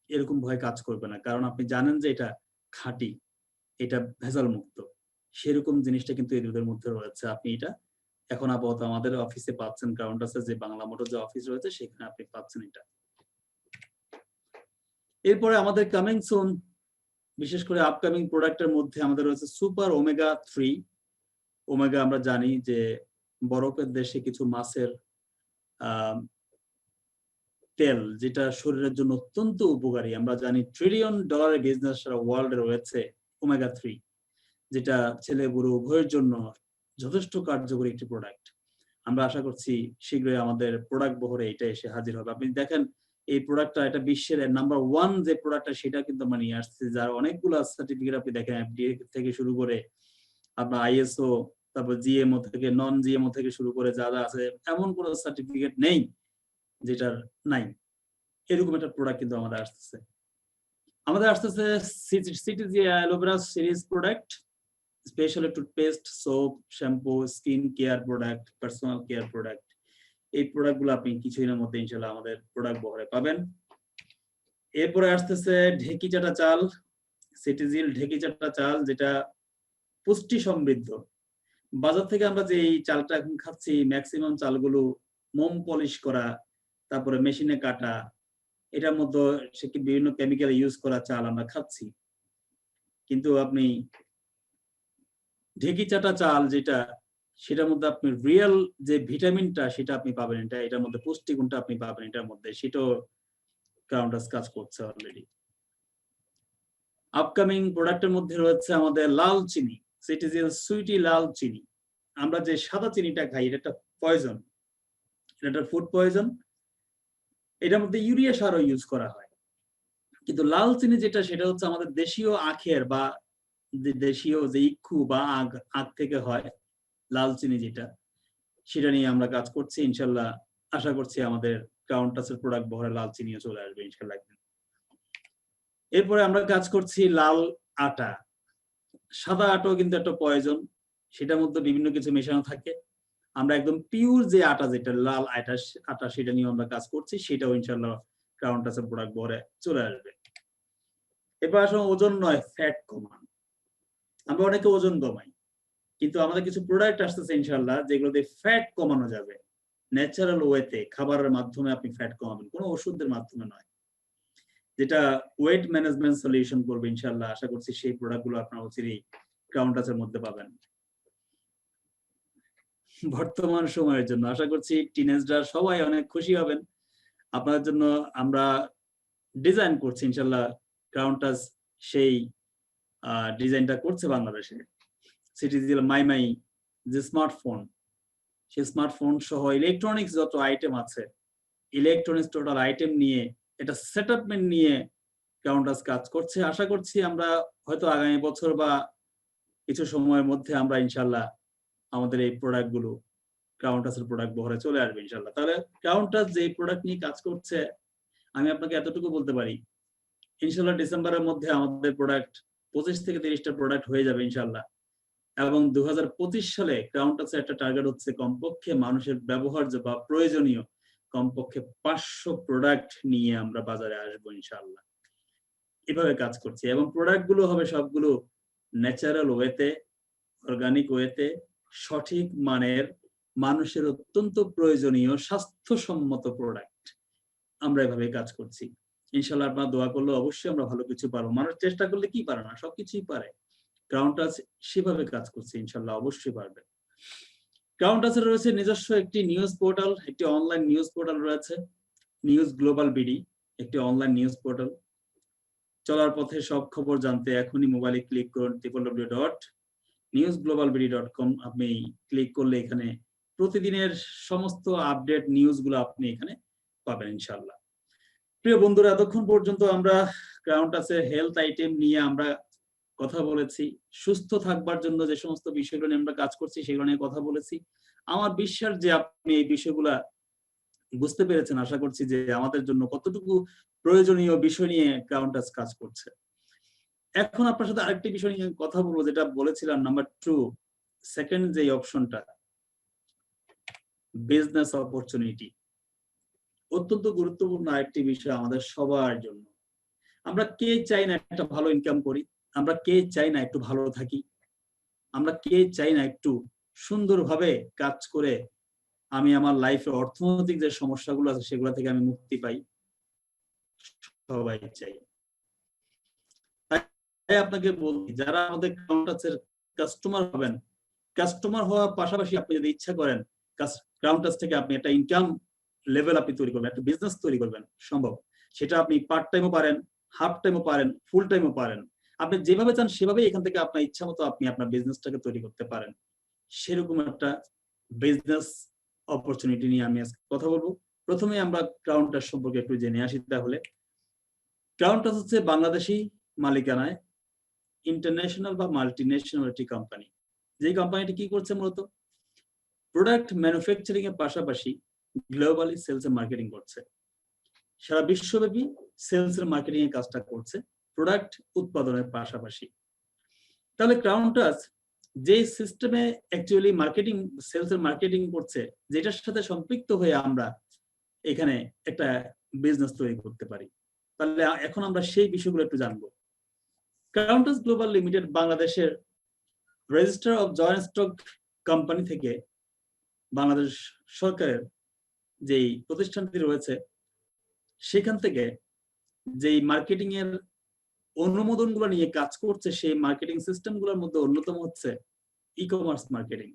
এরকম ভয় কাজ করবে না। কারণ আপনি জানেন যে এটা খাঁটি, এটা ভেজাল মুক্ত। সেরকম জিনিসটা কিন্তু এই দুধের মধ্যে রয়েছে। আপনি এটা এখন আপাতত আমাদের অফিসে পাচ্ছেন, ক্রাউন টাচের যে বাংলা মোটর যে অফিস রয়েছে সেখানে আপনি পাচ্ছেন এটা। এরপরে আমাদের কামিং সুন, বিশেষ করে আপকামিং প্রোডাক্টের মধ্যে আমাদের রয়েছে সুপার ওমেগা 3। ওমেগা আমরা জানি যে বরফের দেশে কিছু মাছের তেল, যেটা শরীরের জন্য অত্যন্ত উপকারী। আমরা জানি $1 ট্রিলিয়ন বিজনেস সারা ওয়ার্ল্ডে রয়েছে ওমেগা 3, যেটা ছেলে বুড়ো উভয়ের জন্য যথেষ্ট কার্যকরী একটি প্রোডাক্ট। আমরা আশা করছি শীঘ্রই আমাদের প্রোডাক্ট বহরে এটা এসে হাজির হবে। আপনি দেখেন এই প্রোডাক্টটা, এটা বিশ্বের নাম্বার 1 যে প্রোডাক্টটা, সেটা কিন্তু আমরা নিয়ে আসছি, যার অনেকগুলো সার্টিফিকেট আপনি দেখেন, এফডিএ থেকে শুরু করে আপনার আইএসও, তারপর জিএমও থেকে, নন জিএমও থেকে শুরু করে যা যা আছে, এমন কোনো সার্টিফিকেট নেই যেটার নাই। এরকম একটা প্রোডাক্ট কিন্তু আমাদের আসতেছে। CTG aloe vera series product, specially toothpaste, soap, shampoo, skin care product, personal care product, এই প্রোডাক্টগুলো আপনি কিছুদিনের মধ্যে ইনশাল্লাহ আমাদের প্রোডাক্ট বহরে পাবেন। এরপরে আসতেছে ঢেকি চাটা চাল, সিটিজিল ঢেকি চাটা চাল, যেটা পুষ্টি সমৃদ্ধ। বাজার থেকে আমরা যে এই চালটা এখন খাচ্ছি, ম্যাক্সিমাম চালগুলো মোম পলিশ করা, তারপরে মেশিনে কাটা, এটার মধ্যে সে বিভিন্ন কেমিক্যাল ইউজ করা চাল আমরা খাচ্ছি। কিন্তু আপনি ঢেকি চাটা চাল যেটা, সেটার মধ্যে আপনি রিয়েল যে ভিটামিনটা সেটা আপনি পাবেন, এটার মধ্যে পুষ্টিগুণটা আপনি পাবেন এটার মধ্যে, সেটাও কাউন্টাস কাজ করছে অলরেডি। আপকামিং প্রোডাক্টের মধ্যে রয়েছে আমাদের লাল চিনি, সিটিজিল সুইটি লাল চিনি। আমরা যে সাদা চিনিটা খাই এটা একটা পয়জন, এটা ফুড পয়জন, এটার মধ্যে ইউরিয়া সারও ইউজ করা হয়। কিন্তু লাল চিনি যেটা, সেটা হচ্ছে আমাদের দেশীয় আখের বা দেশীয় যে ইক্ষু বা আখ থেকে হয় লাল চিনি যেটা, সেটা নিয়ে আমরা কাজ করছি। ইনশাল্লাহ আশা করছি আমাদের কাউন্টাসের প্রোডাক্ট বহরে লাল চিনিও চলে আসবে ইনশাল্লাহ। এরপরে আমরা কাজ করছি লাল আটা। সাদা আটাও কিন্তু একটা পয়জন, সেটার মধ্যে বিভিন্ন কিছু মেশানো থাকে। আমরা একদম পিওর যে আটা, যেটা লাল আটা সেটা নিয়ে আমরা কাজ করছি, সেটাও ইনশাল্লাহ কাউন্টাসের প্রোডাক্ট বহরে চলে আসবে। এবার আসলে ওজন নয়, ফ্যাট কমান। আমরা অনেকে ওজন কমাই, কিন্তু আমাদের কিছু প্রোডাক্ট আসতেছে ইনশাল্লাহ যেগুলোতে ফ্যাট কমানো যাবে ন্যাচারাল ওয়েতে, খাবারের মাধ্যমে আপনি ফ্যাট কমাবেন, কোনো ওষুধের মাধ্যমে নয়, যেটা ওয়েট ম্যানেজমেন্ট সলিউশন করবে ইনশাল্লাহ। আশা করছি সেই প্রোডাক্টগুলো আপনারা অচিরেই কাউন্টাসের মধ্যে পাবেন। বর্তমান সময়ের জন্য আশা করছি টিনেজরা সবাই অনেক খুশি হবেন। আপনাদের জন্য আমরা ডিজাইন করছি ইনশাল্লাহ, কাউন্টাস সেই ডিজাইনটা করছে বাংলাদেশে। সিটিজিল মাইমাই যে স্মার্টফোন, সেই স্মার্টফোন সহ ইলেকট্রনিক্স যত আইটেম আছে, ইলেকট্রনিক্স টোটাল আইটেম নিয়ে এটা সেটআপমেন্ট নিয়ে কাউন্টাস কাজ করছে। আশা করছি আমরা হয়তো আগামী বছর বা কিছু সময়ের মধ্যে আমরা ইনশাল্লাহ আমাদের এই প্রোডাক্টগুলো কাউন্টাসের প্রোডাক্ট বহরে চলে আসবে ইনশাল্লাহ। তাহলে কাউন্টাস যে প্রোডাক্ট নিয়ে কাজ করছে, আমি আপনাকে এতটুকু বলতে পারি, ইনশাল্লাহ ডিসেম্বরের মধ্যে আমাদের প্রোডাক্ট 25 থেকে 30টা প্রোডাক্ট হয়ে যাবে ইনশাল্লাহ। এবং 2025 সালে কাউন্টাসের একটা টার্গেট হচ্ছে কমপক্ষে মানুষের ব্যবহার্য বা প্রয়োজনীয় কমপক্ষে 500 প্রোডাক্ট নিয়ে আমরা বাজারে আসবো ইনশাল্লাহ। এভাবে কাজ করছি, এবং প্রোডাক্ট গুলো হবে সবগুলো ন্যাচারাল ওয়েতে, অর্গানিক ওয়েতে, সঠিক মানের, মানুষের অত্যন্ত প্রয়োজনীয় স্বাস্থ্যসম্মত প্রোডাক্ট। আমরা এভাবে কাজ করছি ইনশাল্লাহ। আপনারা দোয়া করলে অবশ্যই আমরা ভালো কিছু পারবো। মানুষ চেষ্টা করলে কি পারে না, সবকিছুই পারে। কাউন্টাস সেভাবে কাজ করছে ইনশাল্লাহ, অবশ্যই পারবে। কাউন্টাসের রয়েছে নিজস্ব একটি নিউজ পোর্টাল, একটি অনলাইন নিউজ পোর্টাল রয়েছে, নিউজ গ্লোবাল বিডি, একটি অনলাইন নিউজ পোর্টাল। চলার পথে সব খবর জানতে এখনই মোবাইলে ক্লিক করুন www.newsglobalbd.com। আপনি ক্লিক করলে এখানে প্রতিদিনের সমস্ত আপডেট নিউজগুলো আপনি এখানে পাবেন ইনশাল্লাহ। প্রিয় বন্ধুরা, এতক্ষণ পর্যন্ত আমরা কাউন্টাসের হেলথ আইটেম নিয়ে আমরা কথা বলেছি, সুস্থ থাকবার জন্য যে সমস্ত বিষয়গুলো নিয়ে আমরা কাজ করছি সেগুলো নিয়ে কথা বলেছি। আমার বিশ্বাস যে আপনি এই বিষয়গুলা বুঝতে পেরেছেন। আশা করছি যে আমাদের জন্য কতটুকু প্রয়োজনীয় বিষয় নিয়ে কাউন্টাস কাজ করছে। এখন আপনার সাথে আরেকটি বিষয় নিয়ে কথা বলবো, যেটা বলেছিলাম নাম্বার 2, সেকেন্ড যে অপশনটা, বিজনেস অপরচুনিটি। অত্যন্ত গুরুত্বপূর্ণ আরেকটি বিষয় আমাদের সবার জন্য। আমরা কে চাই না একটা ভালো ইনকাম করি? আমরা কে চাই না একটু ভালো থাকি? আমরা কে চাই না একটু সুন্দরভাবে কাজ করে আমি আমার লাইফে অর্থনৈতিক যে সমস্যাগুলো আছে সেগুলো থেকে আমি মুক্তি পাই? সবাই চাই। তাই আপনাকে বলি, যারা আমাদের কাউন্টাসের কাস্টমার হবেন, কাস্টমার হওয়ার পাশাপাশি আপনি যদি ইচ্ছা করেন কাউন্টাস থেকে আপনি একটা ইনকাম লেভেল আপনি তৈরি করবেন, একটা বিজনেস তৈরি করবেন, সম্ভব। সেটা আপনি পার্ট টাইমও পারেন, হাফ টাইমও পারেন, ফুল টাইমও পারেন। আপনি যেভাবে চান সেভাবে এখান থেকে আপনার ইচ্ছা মতো আপনি আপনার বিজনেসটাকে তৈরি করতে পারেন। সেরকম একটা বিজনেস অপরচুনিটি নিয়ে আমি আজকে কথা বলবো। প্রথমে আমরা কাউন্টাস সম্পর্কে একটু জেনে আসি। তাহলে কাউন্টাস হচ্ছে বাংলাদেশি মালিকানায় ইন্টারন্যাশনাল বা মাল্টিন্যাশনাল একটি কোম্পানি। যে কোম্পানিটি কি করছে, মূলত প্রোডাক্ট ম্যানুফ্যাকচারিং এর পাশাপাশি গ্লোবালি সেলস এন্ড মার্কেটিং করছে। সারা বিশ্বব্যাপী সেলস এর মার্কেটিং এর কাজটা করছে প্রোডাক্ট উৎপাদনের পাশাপাশি। তাহলে কাউন্টাস যে সিস্টেমে অ্যাকচুয়ালি মার্কেটিং, সেলস এর মার্কেটিং করছে, যেটার সাথে সম্পৃক্ত হয়ে আমরা এখানে একটা বিজনেস তৈরি করতে পারি। তাহলে এখন আমরা সেই বিষয়গুলো একটু জানবো। কাউন্টাস গ্লোবাল লিমিটেড বাংলাদেশের register of joint stock company থেকে বাংলাদেশ সরকারের যেই প্রতিষ্ঠানটি রয়েছে সেখান থেকে যেই মার্কেটিং এর অনুমোদনগুলো নিয়ে কাজ করছে, সেই মার্কেটিং সিস্টেমগুলোর মধ্যে অন্যতম হচ্ছে ই-কমার্স মার্কেটিং।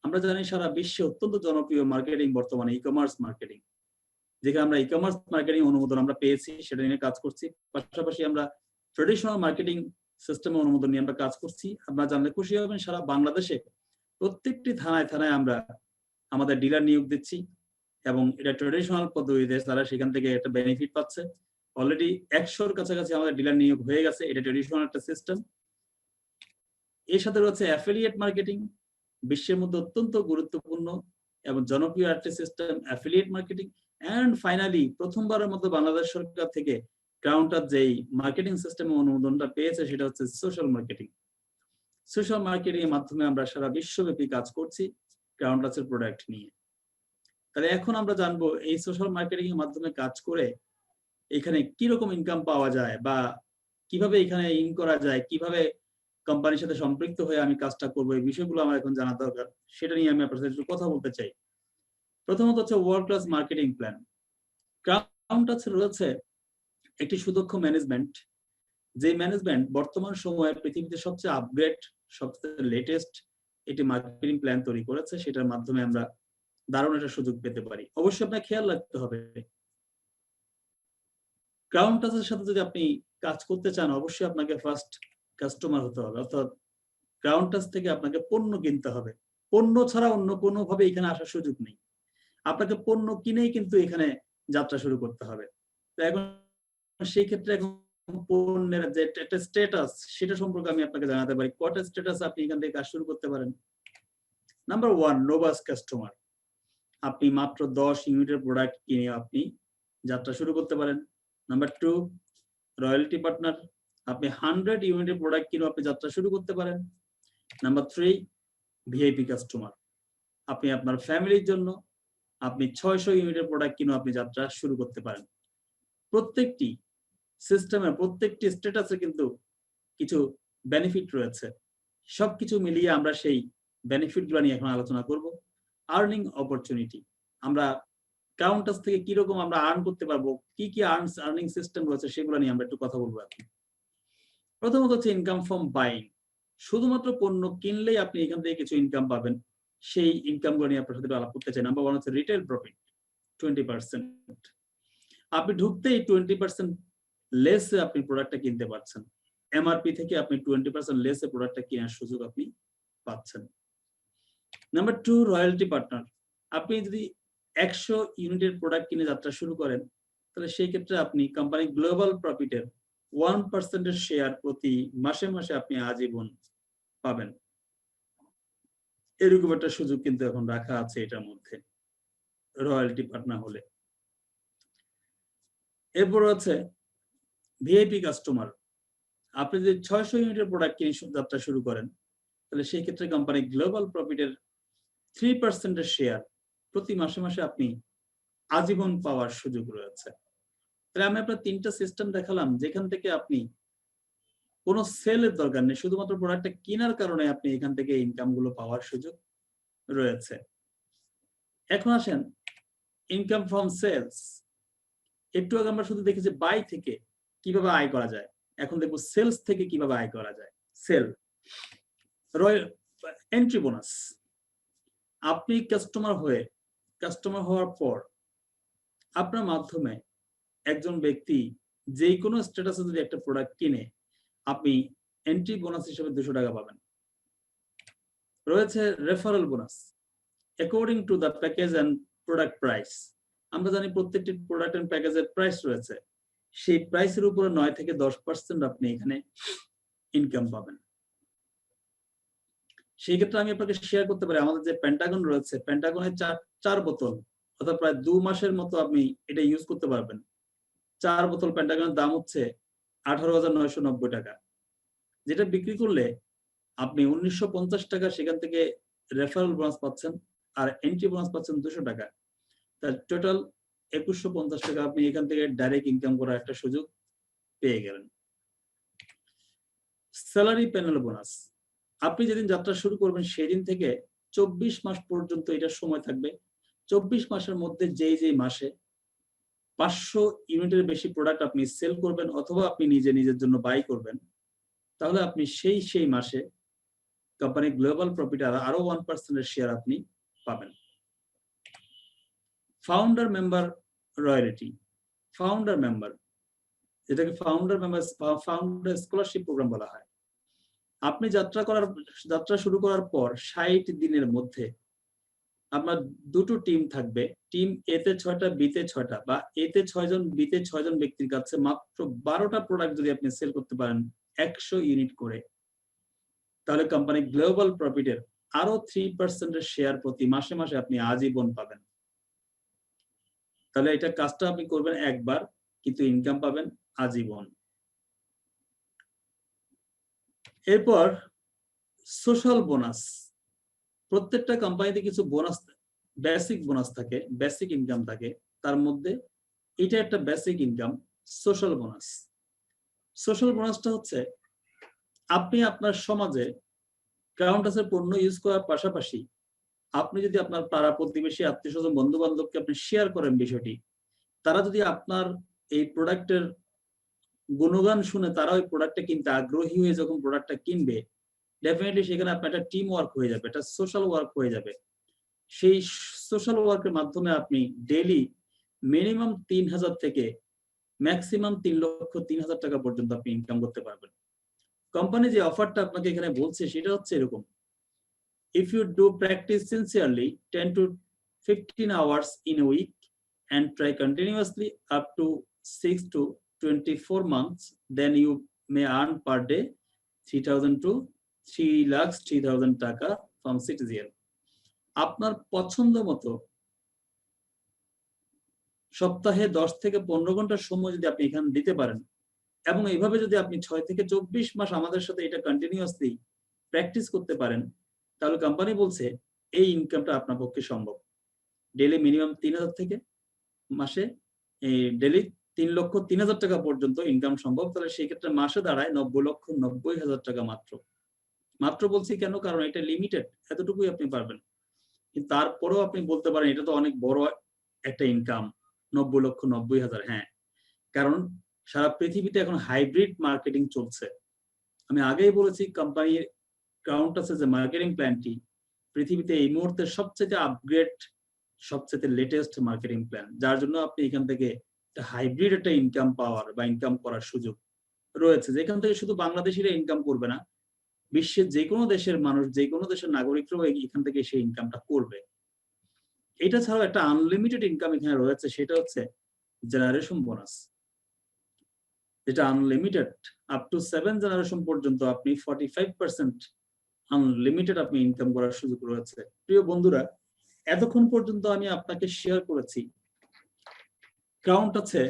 আমরা জানি সারা বিশ্বে অত্যন্ত জনপ্রিয় মার্কেটিং বর্তমানে ই-কমার্স মার্কেটিং, যেখানে আমরা ই-কমার্স মার্কেটিং অনুমোদন আমরা পেয়েছি, সেটা নিয়ে কাজ করছি। পাশাপাশি আমরা ট্রেডিশনাল মার্কেটিং সিস্টেম অনুমোদন নিয়ে আমরা কাজ করছি। আপনারা জানলে খুশি হবেন, সারা বাংলাদেশে প্রত্যেকটি থানায় থানায় আমরা আমাদের ডিলার নিয়োগ দিচ্ছি এবং এটা ট্রেডিশনাল পদ্ধতিতে তারা সেখান থেকে একটা বেনিফিট পাচ্ছে। অলরেডি 100-র কাছাকাছি আমাদের ডিলার নিয়োগ হয়ে গেছে। এটা ট্রেডিশনাল একটা সিস্টেম। এর সাথে রয়েছে অ্যাফিলিয়েট মার্কেটিং, বিশ্বের মধ্যে অত্যন্ত গুরুত্বপূর্ণ এবং জনপ্রিয় একটা system affiliate marketing. And finally প্রথমবারের মতো বাংলাদেশ সরকার থেকে কাউন্টার যেই মার্কেটিং সিস্টেমে অনুমোদনটা পেয়েছে সেটা হচ্ছে সোশ্যাল মার্কেটিং। সোশ্যাল মার্কেটিং এর মাধ্যমে আমরা সারা বিশ্বব্যাপী কাজ করছি কাউন্টাসের প্রোডাক্ট নিয়ে। তাহলে এখন আমরা জানবো এই সোশ্যাল মার্কেটিং এর মাধ্যমে কাজ করে এখানে কিরকম ইনকাম পাওয়া যায় বা কিভাবে এখানে ইন করা যায়, কিভাবে কোম্পানির সাথে সম্পৃক্ত হয়ে আমি কাজটা করবো, এই বিষয়গুলো আমার এখন জানা দরকার। সেটা নিয়ে আমি আপনার সাথে একটু কথা বলতে চাই। প্রথমত হচ্ছে ওয়ার্ল্ড ক্লাস মার্কেটিং প্ল্যান। কাউন্টাস রয়েছে একটি সুদক্ষ ম্যানেজমেন্ট, যে ম্যানেজমেন্ট বর্তমান সময়ে পৃথিবীতে সবচেয়ে আপগ্রেড, সবচেয়ে লেটেস্ট একটি মার্কেটিং প্ল্যান তৈরি করেছে। সেটার মাধ্যমে আমরা দারুণ একটা সুযোগ পেতে পারি। অবশ্যই আপনার খেয়াল রাখতে হবে, কাউন্টাসের সাথে যদি আপনি কাজ করতে চান অবশ্যই আপনাকে ফার্স্ট কাস্টমার হতে হবে, অর্থাৎ কাউন্টাস থেকে আপনাকে পণ্য কিনতে হবে। পণ্য ছাড়া অন্য কোনোভাবে এখানে আসার সুযোগ নেই। আপনাকে পণ্য কিনেই কিন্তু এখানে যাত্রা শুরু করতে হবে। তো এখন সেই ক্ষেত্রে এখন পণ্যের যে একটা স্ট্যাটাস, সেটা সম্পর্কে আমি আপনাকে জানাতে পারি। কয়টা স্ট্যাটাস আপনি এখান থেকে কাজ শুরু করতে পারেন। নাম্বার 1, নোবাস কাস্টমার। আপনি মাত্র 10 ইউনিটের প্রোডাক্ট কিনে আপনি যাত্রা শুরু করতে পারেন। Number 2, royalty partner. আপনি 100 ইউনিটের প্রোডাক্ট কিনে আপনি যাত্রা শুরু করতে পারেন। Number 3, VIP customer. আপনি আপনার ফ্যামিলির জন্য আপনি 600 ইউনিটের প্রোডাক্ট কিনে আপনি যাত্রা শুরু করতে পারেন। প্রত্যেকটি সিস্টেমের প্রত্যেকটি স্ট্যাটাসে কিন্তু কিছু বেনিফিট রয়েছে। সবকিছু মিলিয়ে আমরা সেই বেনিফিটগুলো নিয়ে এখন আলোচনা করব। আর্নিং অপরচুনিটি, আমরা কাউন্টাস থেকে কিরকম আমরা আর্ন করতে পারবো, কি কি আর্নিং সিস্টেম রয়েছে সেগুলো নিয়ে আমরা একটু কথা বলবো এখন। প্রথমত হচ্ছে ইনকাম ফ্রম বাইং। শুধুমাত্র পণ্য কিনলেই আপনি এখান থেকে কিছু ইনকাম পাবেন, সেই ইনকামগুলো নিয়ে আপনার সাথে আলাপ করতে চাই। নাম্বার 1 হচ্ছে রিটেল প্রফিট 20%। আপনি ঢুকতেই 20% লেসে আপনি প্রোডাক্টটা কিনতে পারছেন। এমআরপি থেকে আপনি 20% লেসে প্রোডাক্টটা কেনার সুযোগ আপনি পাচ্ছেন। Number 2, royalty partner. আপনি যদি 100 ইউনিটের প্রোডাক্ট কিনে যাত্রা শুরু করেন তাহলে সেই ক্ষেত্রে আপনি কোম্পানি গ্লোবাল প্রফিটের 1% এর শেয়ার প্রতি মাসে মাসে আপনি আজীবন পাবেন। এরকম একটা সুযোগ কিন্তু এখন রাখা আছে এটার মধ্যে রয়্যালটি পার্টনার হলে। এরপর আছে ভিআইপি কাস্টমার। আপনি যদি 600 ইউনিটের প্রোডাক্ট কিনে যাত্রা শুরু করেন তাহলে সেই ক্ষেত্রে কোম্পানি গ্লোবাল প্রফিটের 3% এর শেয়ার প্রতি মাসে মাসে আপনি আজীবন পাওয়ার সুযোগ রয়েছে। তাহলে আমি আপনার 3টা সিস্টেম দেখালাম যেখান থেকে আপনি কোনো সেলের দরকার নেই, শুধুমাত্র প্রোডাক্টটা কেনার কারণে আপনি এখান থেকে ইনকাম গুলো পাওয়ার সুযোগ রয়েছে। এখন আসেন ইনকাম ফ্রম সেলস। একটু আগে আমরা শুধু দেখেছি বাই থেকে কিভাবে আয় করা যায়, এখন দেখবো সেলস থেকে কিভাবে আয় করা যায়। Sale, entry bonus. আপনি কাস্টমার হওয়ার পর আপনার মাধ্যমে একজন ব্যক্তি যে কোনো স্ট্যাটাসে যদি একটা প্রোডাক্ট কিনে আপনি এন্ট্রি বোনাস হিসেবে 200 টাকা পাবেন। রয়েছে referral bonus according to the package and product price. আমরা জানি প্রত্যেকটি প্রোডাক্ট এন্ড প্যাকেজের প্রাইস রয়েছে, সেই প্রাইসের উপরে 9 থেকে 10% আপনি এখানে ইনকাম পাবেন। সেই ক্ষেত্রে আমি আপনাকে শেয়ার করতে পারি আমাদের যে পেন্টাগন রয়েছে, পেন্টাগনের 4 বোতল অর্থাৎ প্রায় 2 মাসের মতো আপনি এটা ইউজ করতে পারবেন। 4 বোতল পেন্টাগনের দাম হচ্ছে 18,990 টাকা, যেটা বিক্রি করলে আপনি 1950 টাকা সেখান থেকে রেফারেল বোনাস পাচ্ছেন, আর এন্ট্রি বোনাস পাচ্ছেন 200 টাকা। তার টোটাল 2150 টাকা আপনি এখান থেকে ডাইরেক্ট ইনকাম করার একটা সুযোগ পেয়ে গেলেন। স্যালারি প্যানেল বোনাস, আপনি যেদিন যাত্রা শুরু করবেন সেদিন থেকে 24 মাস পর্যন্ত এটার সময় থাকবে। 24 মাসের মধ্যে যেই মাসে 500 ইউনিটের বেশি প্রোডাক্ট আপনি সেল করবেন অথবা আপনি নিজের জন্য বাই করবেন, তাহলে আপনি সেই মাসে কোম্পানি গ্লোবাল প্রফিট আরো 1% এর শেয়ার আপনি পাবেন। Founder member royalty, founder member, যেটাকে ফাউন্ডার স্কলারশিপ প্রোগ্রাম বলা হয়। আপনি যাত্রা শুরু করার পর 60 দিনের মধ্যে আপনার দুটো টিম থাকবে, টিম এ তে 6টা, বি তে 6টা, বা এ তে 6 জন, বি তে 6 জন ব্যক্তির কাছে মাত্র 12টা প্রোডাক্ট যদি আপনি সেল করতে পারেন 100 ইউনিট করে, তাহলে কোম্পানি গ্লোবাল প্রফিটের আরো 3% এর শেয়ার প্রতি মাসে মাসে আপনি আজীবন পাবেন। তাহলে এটা কাজটা আপনি করবেন একবার, কিন্তু ইনকাম পাবেন আজীবন। এরপর সোশ্যাল বোনাস, প্রত্যেকটা কোম্পানিতে কিছু বোনাস, বেসিক বোনাস থাকে, বেসিক ইনকাম থাকে, তার মধ্যে এটা একটা basic income, social bonus. Social বোনাসটা হচ্ছে আপনি আপনার সমাজে কাউন্টাসের পণ্য ইউজ করার পাশাপাশি আপনি যদি আপনার পাড়া প্রতিবেশী, আত্মীয় স্বজন, বন্ধু বান্ধবকে আপনি শেয়ার করেন বিষয়টি, তারা যদি আপনার এই প্রোডাক্টের গুণগান শুনে তারা ওই প্রোডাক্টটা কিনতে আগ্রহী হয়ে যখন প্রোডাক্টটা কিনবে, ডেফিনেটলি সেখানে আপনার একটা টিম ওয়ার্ক হয়ে যাবে, একটা সোশ্যাল ওয়ার্ক হয়ে যাবে। সেই সোশ্যাল ওয়ার্কের মাধ্যমে আপনি ডেইলি মিনিমাম 3000 থেকে ম্যাক্সিমাম 3,03,000 টাকা পর্যন্ত আপনি ইনকাম করতে পারবেন। কোম্পানি যে অফারটা আপনাকে এখানে বলছে সেটা হচ্ছে এরকম: if you do practice sincerely 10 to 15 hours in a week and try continuously up to 6 to 24 months, then you may earn per day 3,000 to 3,03,000 টাকা from Citizen। আপনার পছন্দ মতো সপ্তাহে 10 থেকে 15 ঘন্টা সময় যদি আপনি এখানে দিতে পারেন, এবং এইভাবে যদি আপনি 6 থেকে 24 মাস আমাদের সাথে এটা কন্টিনিউয়াসলি প্র্যাকটিস করতে পারেন, তাহলে কোম্পানি বলছে এই ইনকামটা আপনার পক্ষে সম্ভব। ডেইলি মিনিমাম 3000 থেকে মাসে ডেইলি 3,03,000 টাকা পর্যন্ত ইনকাম সম্ভব। তাহলে সেই ক্ষেত্রে মাসে দাঁড়ায় 90,90,000 টাকা মাত্র। মাত্র বলছি কেন? কারণ এটা লিমিটেড, এতটুকুই আপনি পারবেন। কিন্তু তারপরেও আপনি বলতে পারেন এটা তো অনেক বড় একটা ইনকাম, 90,90,000। হ্যাঁ, কারণ সারা পৃথিবীতে এখন হাইব্রিড মার্কেটিং চলছে। আমি আগেই বলেছি কোম্পানির কাউন্টাসের যে মার্কেটিং প্ল্যানটি পৃথিবীতে এই মুহূর্তে সবচেয়ে আপগ্রেড, সবচেয়ে লেটেস্ট মার্কেটিং প্ল্যান, যার জন্য আপনি এখান থেকে হাইব্রিড একটা ইনকাম পাওয়ার বা ইনকাম করার সুযোগ রয়েছে, যেখান থেকে শুধু বাংলাদেশিরা ইনকাম করবে না, বিশ্বের যে কোনো দেশের মানুষ, যে কোনো দেশের নাগরিকরাও এখান থেকে সেই ইনকামটা করবে। এটা ছাড়াও একটা আনলিমিটেড ইনকাম এখানে রয়েছে, সেটা হচ্ছে জেনারেশন বোনাস, যেটা আনলিমিটেড আপ টু 7 জেনারেশন পর্যন্ত আপনি 45% আনলিমিটেড আপনি ইনকাম করার সুযোগ রয়েছে। প্রিয় বন্ধুরা, এতক্ষণ পর্যন্ত আমি আপনাকে শেয়ার করেছি কাউন্ট আছে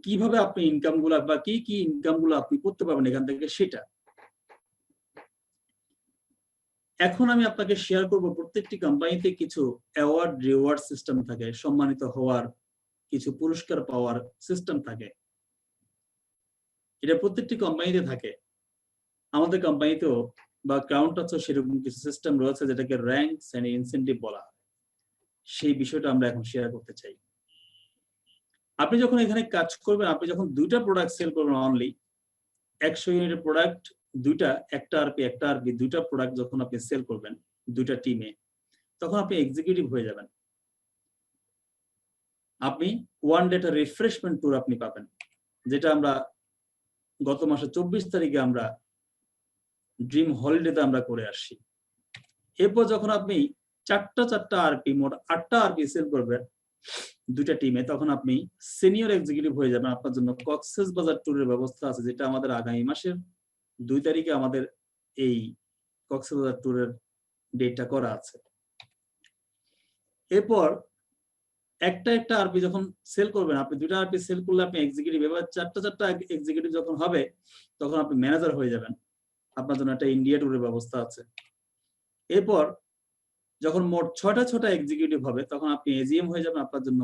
কিভাবে আপনি ইনকাম গুলা বা কি ইনকাম গুলো আপনি করতে পারবেন এখান থেকে, সেটা এখন আমি আপনাকে শেয়ার করব। প্রত্যেকটি কোম্পানিতে কিছু অ্যাওয়ার্ড রিওয়ার্ড সিস্টেম থাকে, সম্মানিত হওয়ার কিছু পুরস্কার পাওয়ার সিস্টেম থাকে, এটা প্রত্যেকটি কোম্পানিতে থাকে। আমাদের কোম্পানিতেও বা কাউন্ট আছে সেরকম কিছু সিস্টেম রয়েছে, যেটাকে র্যাঙ্কস এন্ড ইনসেনটিভ বলা হয়। সেই বিষয়টা আমরা এখন শেয়ার করতে চাই। আপনি যখন এখানে কাজ করবেন, আপনি যখন 2টা প্রোডাক্ট সেল করবেন, অনলি 100 ইউনিটের প্রোডাক্ট, একটা আরপি 2টা প্রোডাক্ট যখন আপনি সেল করবেন 2টা টিমে, তখন আপনি এক্সিকিউটিভ হয়ে যাবেন। আপনি ওয়ান ডেটা রিফ্রেশমেন্ট ট্যুর আপনি পাবেন, যেটা আমরা গত মাসে 24 তারিখে আমরা ড্রিম হলিডেতে আমরা করে আসছি। এরপর যখন আপনি 4টা আরপি, মোট 8টা আরপি সেল করবেন 2টা টিমে, তখন আপনি সিনিয়র এক্সিকিউটিভ হয়ে যাবেন। আপনার জন্য কক্সেস বাজার ট্যুরের ব্যবস্থা আছে, যেটা আমাদের আগামী মাসের 2 তারিখে আমাদের এই কক্সেস বাজার ট্যুরের ডেটটা করা আছে। এরপর একটা আরপি যখন সেল করবেন, আপনি 2টা আরপি সেল করলে আপনি এক্সিকিউটিভ, এবার 4টা এক্সিকিউটিভ যখন হবে তখন আপনি ম্যানেজার হয়ে যাবেন। আপনার জন্য একটা ইন্ডিয়া ট্যুরের ব্যবস্থা আছে। এরপর যখন মোট 6টা এক্সিকিউটিভ হবে তখন আপনি এজিএম হয়ে যাবেন, আপনার জন্য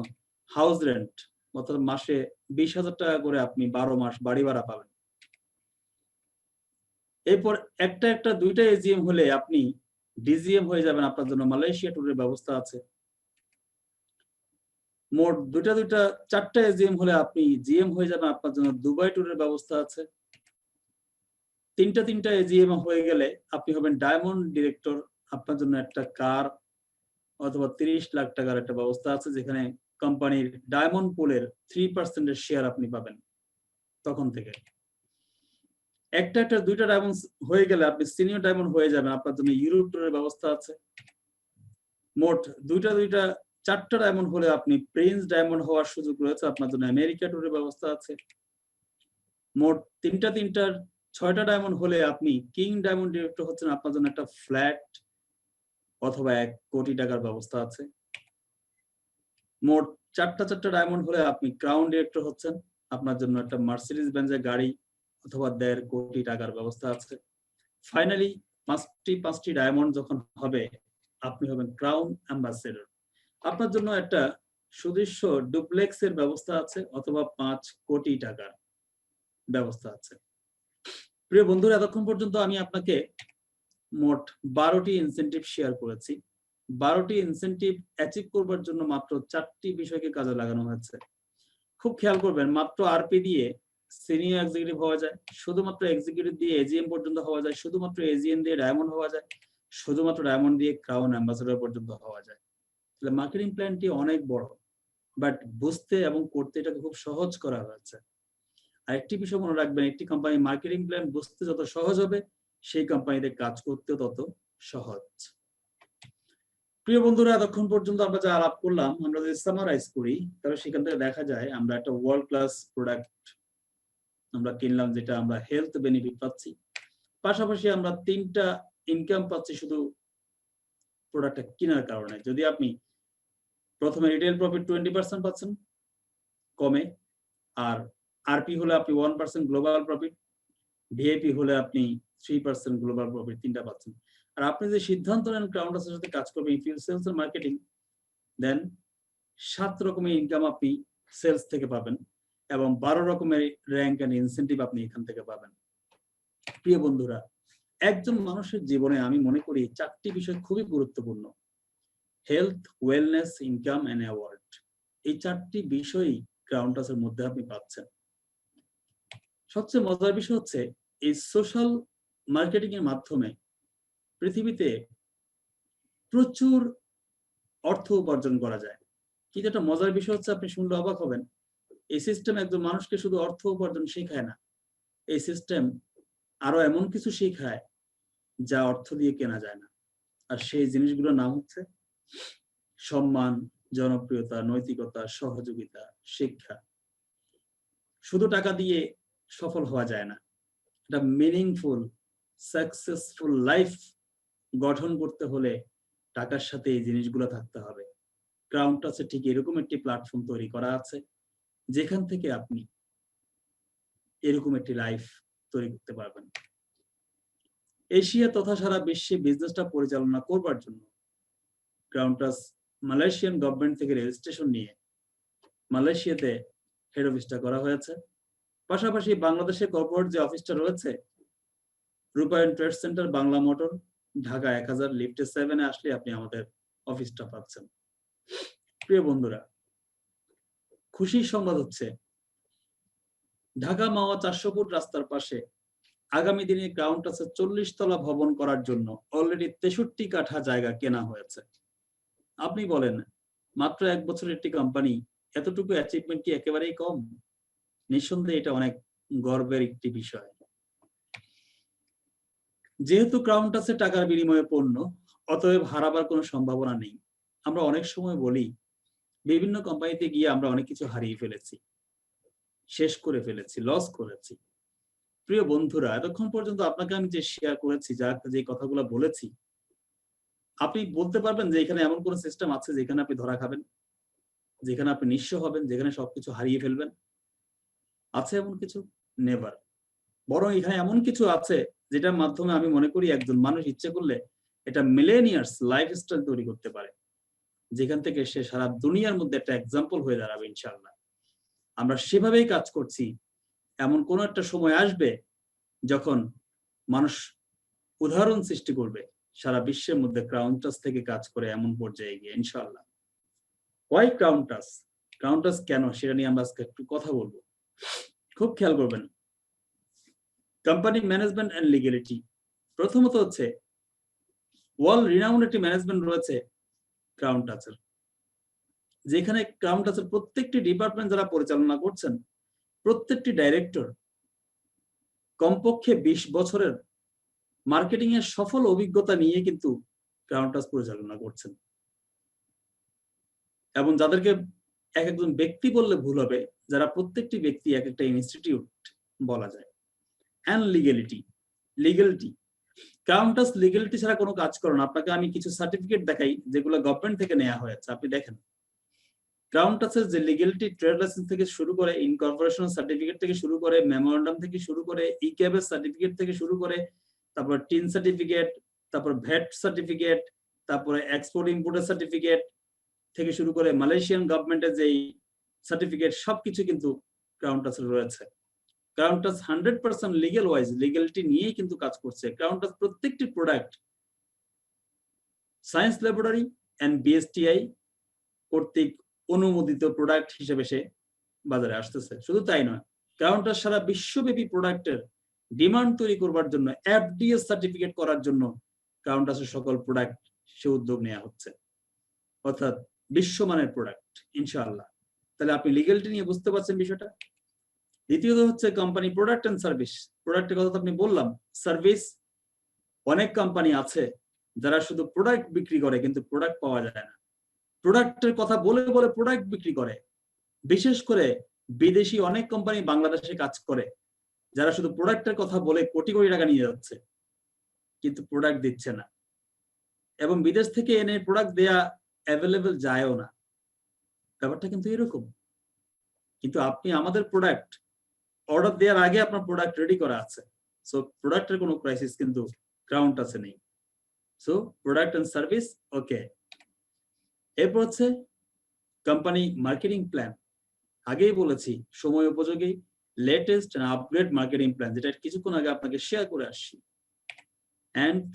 হাউস রেন্ট অর্থাৎ মাসে 20,000 টাকা করে আপনি 12 মাস বাড়ি ভাড়া পাবেন। এরপর একটা 2টা এজিএম হলে আপনি ডিজিএম হয়ে যাবেন, আপনার জন্য মালয়েশিয়া ট্যুরের ব্যবস্থা আছে। মোট 4টা এজিএম হলে আপনি জিএম হয়ে যাবেন, আপনার জন্য দুবাই ট্যুরের ব্যবস্থা আছে। 3টা এজিএম হয়ে গেলে আপনি হবেন ডায়মন্ড ডিরেক্টর, আপনার জন্য একটা কার অথবা 30 লাখ টাকার একটা ব্যবস্থা আছে, যেখানে কোম্পানির ডায়মন্ড পুলের 3% এর শেয়ার আপনি পাবেন তখন থেকে। একটা 2টা ডায়মন্ড হয়ে গেলে আপনি সিনিয়র ডায়মন্ড হয়ে যাবেন, আপনার জন্য ইউরোপ ট্যুরের ব্যবস্থা আছে। মোট 4টা ডায়মন্ড হলে আপনি প্রিন্স ডায়মন্ড হওয়ার সুযোগ রয়েছে, আপনার জন্য আমেরিকা ট্যুরের ব্যবস্থা আছে। মোট 6টা ডায়মন্ড হলে আপনি কিং ডায়মন্ড ডিরেক্টর হচ্ছেন, আপনার জন্য একটা ফ্ল্যাট অথবা 1 কোটি টাকার ব্যবস্থা আছে। মোট 4টা ডায়মন্ড হলে আপনি ক্রাউন ডিরেক্টর হচ্ছেন, আপনার জন্য একটা মার্সিডিজ বেঞ্জের গাড়ি অথবা 1.5 কোটি টাকার ব্যবস্থা আছে। ফাইনালি 5টি ডায়মন্ড যখন হবে আপনি হবেন ক্রাউন অ্যাম্বাসেডর, আপনার জন্য একটা সুদৃশ্য ডুপ্লেক্সের ব্যবস্থা আছে অথবা 5 কোটি টাকার ব্যবস্থা আছে। প্রিয় বন্ধুরা, এতক্ষণ পর্যন্ত আমি আপনাকে মোট 12টি ইনসেনটিভ শেয়ার করেছি। 12টি ইনসেনটিভ অ্যাচিভ করবার জন্য মাত্র 4টি বিষয়কে কাজে লাগানো হয়েছে। খুব খেয়াল করবেন, মাত্র আরপি দিয়ে সিনিয়র এক্সিকিউটিভ হওয়া যায়, শুধুমাত্র এক্সিকিউটিভ দিয়ে এজিএম পর্যন্ত হওয়া যায়, শুধুমাত্র এজিএম দিয়ে ডায়মন্ড হওয়া যায়, শুধুমাত্র ডায়মন্ড দিয়ে ক্রাউন অ্যাম্বাসেডর পর্যন্ত হওয়া যায়। তাহলে মার্কেটিং প্ল্যানটি অনেক বড়, বাট বুঝতে এবং করতে এটাকে খুব সহজ করা হয়েছে। আরেকটি বিষয় মনে রাখবেন, একটি কোম্পানি মার্কেটিং প্ল্যান বুঝতে যত সহজ হবে সেই কোম্পানিতে কাজ করতেও তত সহজ। প্রিয় বন্ধুরা, এতক্ষণ পর্যন্ত আমরা যা আলাপ করলাম, আমরা যদি সামারাইজ করি তাহলে সেখান থেকে দেখা যায় আমরা একটা ওয়ার্ল্ড ক্লাস প্রোডাক্ট আমরা কিনলাম, যেটা আমরা হেলথ বেনিফিট পাচ্ছি, পাশাপাশি আমরা 3টা ইনকাম পাচ্ছি শুধু প্রোডাক্টটা কেনার কারণে। যদি আপনি প্রথমে রিটেল প্রফিট 20% পাচ্ছেন কমে, আর আরপি হলে আপনি 1% গ্লোবাল প্রফিট, ভিআইপি হলে আপনি 3% গ্লোবাল প্রফিট, 3টা পাচ্ছেন। আর আপনি যে সিদ্ধান্ত নেন ক্রাউন্ডাসের সাথে কাজ করবেন ইনফিল সেলস এন্ড মার্কেটিং, দেন 7 রকমের ইনকাম আপনি সেলস থেকে পাবেন এবং 12 রকমের র্যাঙ্ক এন্ড ইনসেনটিভ আপনি এখান থেকে পাবেন। প্রিয় বন্ধুরা, একজন মানুষের জীবনে আমি মনে করি 4টি বিষয় খুবই গুরুত্বপূর্ণ: health, wellness, income and award. এই 4টি বিষয়ই ক্রাউন্ডাসের মধ্যে আপনি পাচ্ছেন। সবচেয়ে মজার বিষয় হচ্ছে এই সোশ্যাল মার্কেটিং এর মাধ্যমে পৃথিবীতে প্রচুর অর্থ উপার্জন করা যায়। কিন্তু একটা মজার বিষয় হচ্ছে, আপনি শুনলে অবাক হবেন, এই সিস্টেম একজন মানুষকে শুধু অর্থ উপার্জন শেখায় না, এই সিস্টেম আরো এমন কিছু শেখায় যা অর্থ দিয়ে কেনা যায় না। আর সেই জিনিসগুলোর নাম হচ্ছে সম্মান, জনপ্রিয়তা, নৈতিকতা, সহযোগিতা, শিক্ষা। শুধু টাকা দিয়ে সফল হওয়া যায় না, একটা মিনিংফুল সাকসেসফুল লাইফ গঠন করতে হলে টাকার সাথে এই জিনিসগুলো থাকতে হবে। ক্রাউন্ডাসে ঠিক এরকম একটি প্ল্যাটফর্ম তৈরি করা আছে, যেখান থেকে আপনি এরকম একটি লাইফ তৈরি করতে পারবেন। এশিয়া তথা সারা বিশ্বে বিজনেসটা পরিচালনা করবার জন্য ক্রাউন্ডাস মালয়েশিয়ান গভর্নমেন্ট থেকে রেজিস্ট্রেশন নিয়ে মালয়েশিয়াতে হেড অফিসটা করা হয়েছে। পাশাপাশি বাংলাদেশে কর্পোরেট যে অফিসটা রয়েছে, রূপায়ণ trade centre, Bangla motor, Dhaka 1000 লিফটে 7 এ আসলে আপনি আমাদের অফিসটা পাচ্ছেন। প্রিয় বন্ধুরা, খুশির সংবাদ হচ্ছে ঢাকা মাওয়া 400 ফুট রাস্তার পাশে আগামী দিনে ক্রাউন্ডাসের 40 তলা ভবন করার জন্য অলরেডি 63 কাঠা জায়গা কেনা হয়েছে। আপনি বলেন, মাত্র 1 বছরের একটি কোম্পানি এতটুকু অ্যাচিভমেন্ট কি একেবারেই কম? নিঃসন্দেহে এটা অনেক গর্বের একটি বিষয়। যেহেতু ক্রাউন্ডাসে টাকার বিনিময়ে পণ্য, অতএব হারাবার কোনো সম্ভাবনা নেই। আমরা অনেক সময় বলি, বিভিন্ন কোম্পানিতে গিয়ে আমরা অনেক কিছু হারিয়ে ফেলেছি, শেষ করে ফেলেছি, লস করেছি। প্রিয় বন্ধুরা, এতক্ষণ পর্যন্ত আপনাকে আমি যে শেয়ার করেছি, যে কথাগুলো বলেছি, আপনি বলতে পারবেন যে এখানে এমন কোন সিস্টেম আছে যেখানে আপনি ধরা খাবেন, যেখানে আপনি নিঃস্ব হবেন, যেখানে সবকিছু হারিয়ে ফেলবেন? আছে এমন কিছু? নেভার। বরং এখানে এমন কিছু আছে যেটার মাধ্যমে আমি মনে করি একজন মানুষ ইচ্ছে করলে এটা মিলেনিয়ার্স লাইফস্টাইল তৈরি করতে পারে, যেখান থেকে সে সারা দুনিয়ার মধ্যে একটা এক্সাম্পল হয়ে দাঁড়াবে ইনশাআল্লাহ। আমরা সেভাবেই কাজ করছি। এমন কোন একটা সময় আসবে যখন মানুষ উদাহরণ সৃষ্টি করবে সারা বিশ্বের মধ্যে ক্রাউন টাচ থেকে কাজ করে এমন পর্যায়ে গিয়ে ইনশাআল্লাহ। Why Crown Touch? Crown Touch কেন, সেটা নিয়ে আমরা আজকে একটু কথা বলবো। খুব খেয়াল করবেন। কোম্পানি ম্যানেজমেন্ট এন্ড লিগ্যালিটি, প্রথমত হচ্ছে ওয়ার্ল্ড রিনাউন্ড একটি ম্যানেজমেন্ট রয়েছে ক্রাউন টাচের, যেখানে ক্রাউন টাচের প্রত্যেকটি ডিপার্টমেন্ট যারা পরিচালনা করছেন, প্রত্যেকটি ডাইরেক্টর কমপক্ষে 20 বছরের মার্কেটিং এর সফল অভিজ্ঞতা নিয়ে কিন্তু ক্রাউন টাচ পরিচালনা করছেন, এবং যাদেরকে এক একজন ব্যক্তি বললে ভুল হবে, যারা প্রত্যেকটি ব্যক্তি এক একটা ইনস্টিটিউট বলা যায়। And legality, crown touch legality ছাড়া কোনো কাজ করে না। আপনাকে আমি কিছু সার্টিফিকেট দেখাই যেগুলো গভর্নমেন্ট থেকে নেওয়া হয়েছে, আপনি দেখেন। ক্রাউন টাচের যে লিগ্যালিটি, ট্রেড লাইসেন্স থেকে শুরু করে, ইনকর্পোরেশন সার্টিফিকেট থেকে শুরু করে, মেমোরান্ডাম থেকে শুরু করে, ইক্যাবের সার্টিফিকেট থেকে শুরু করে, তারপর টিন সার্টিফিকেট, তারপর ভ্যাট সার্টিফিকেট, তারপরে এক্সপোর্ট ইম্পোর্টের সার্টিফিকেট থেকে শুরু করে মালয়েশিয়ান গভর্নমেন্টের যেই সার্টিফিকেট, সবকিছু কিন্তু ক্রাউন টাচের রয়েছে। Crown Touch 100% legal wise, legality নিয়েই কিন্তু কাজ করছে। ক্রাউন টাচ প্রত্যেকটি product science laboratory and BSTI কর্তৃক অনুমোদিত প্রোডাক্ট হিসেবে সে বাজারে আসতেছে। শুধু তাই নয়, ক্রাউন টাচ সারা বিশ্বব্যাপী প্রোডাক্টের ডিমান্ড তৈরি করবার জন্য, এফডিএ সার্টিফিকেট করার জন্য ক্রাউন টাচের সকল প্রোডাক্ট সে উদ্যোগ নেওয়া হচ্ছে, অর্থাৎ বিশ্বমানের প্রোডাক্ট ইনশাআল্লাহ। তাহলে আপনি লিগ্যালিটি নিয়ে বুঝতে পারছেন বিষয়টা। দ্বিতীয়ত হচ্ছে কোম্পানি প্রোডাক্ট এন্ড সার্ভিস। প্রোডাক্টের কথা তো আপনি বললাম, সার্ভিস অনেক কোম্পানি আছে যারা শুধু প্রোডাক্ট বিক্রি করে কিন্তু প্রোডাক্ট পাওয়া যায় না। প্রোডাক্টের কথা বলে বলে প্রোডাক্ট বিক্রি করে। বিশেষ করে বিদেশি অনেক কোম্পানি বাংলাদেশে কাজ করে যারা শুধু প্রোডাক্টের কথা বলে কোটি কোটি টাকা নিয়ে যাচ্ছে কিন্তু প্রোডাক্ট দিচ্ছে না, এবং বিদেশ থেকে এনে প্রোডাক্ট দেয়া অ্যাভেলেবেল যায়ও না। ব্যাপারটা কিন্তু এরকম। কিন্তু আপনি আমাদের প্রোডাক্ট অর্ডার দেওয়ার আগে আপনার প্রোডাক্ট রেডি করা আছে। সো প্রোডাক্টের কোনো ক্রাইসিস কিন্তু ক্রাউন টাচে নেই। So product and service okay. এরপর হচ্ছে কোম্পানি মার্কেটিং প্ল্যান। আগেই বলেছি, সময় উপযোগী latest and upgrade marketing plan, যেটা কিছুক্ষণ আগে আপনাকে শেয়ার করে আসছি। And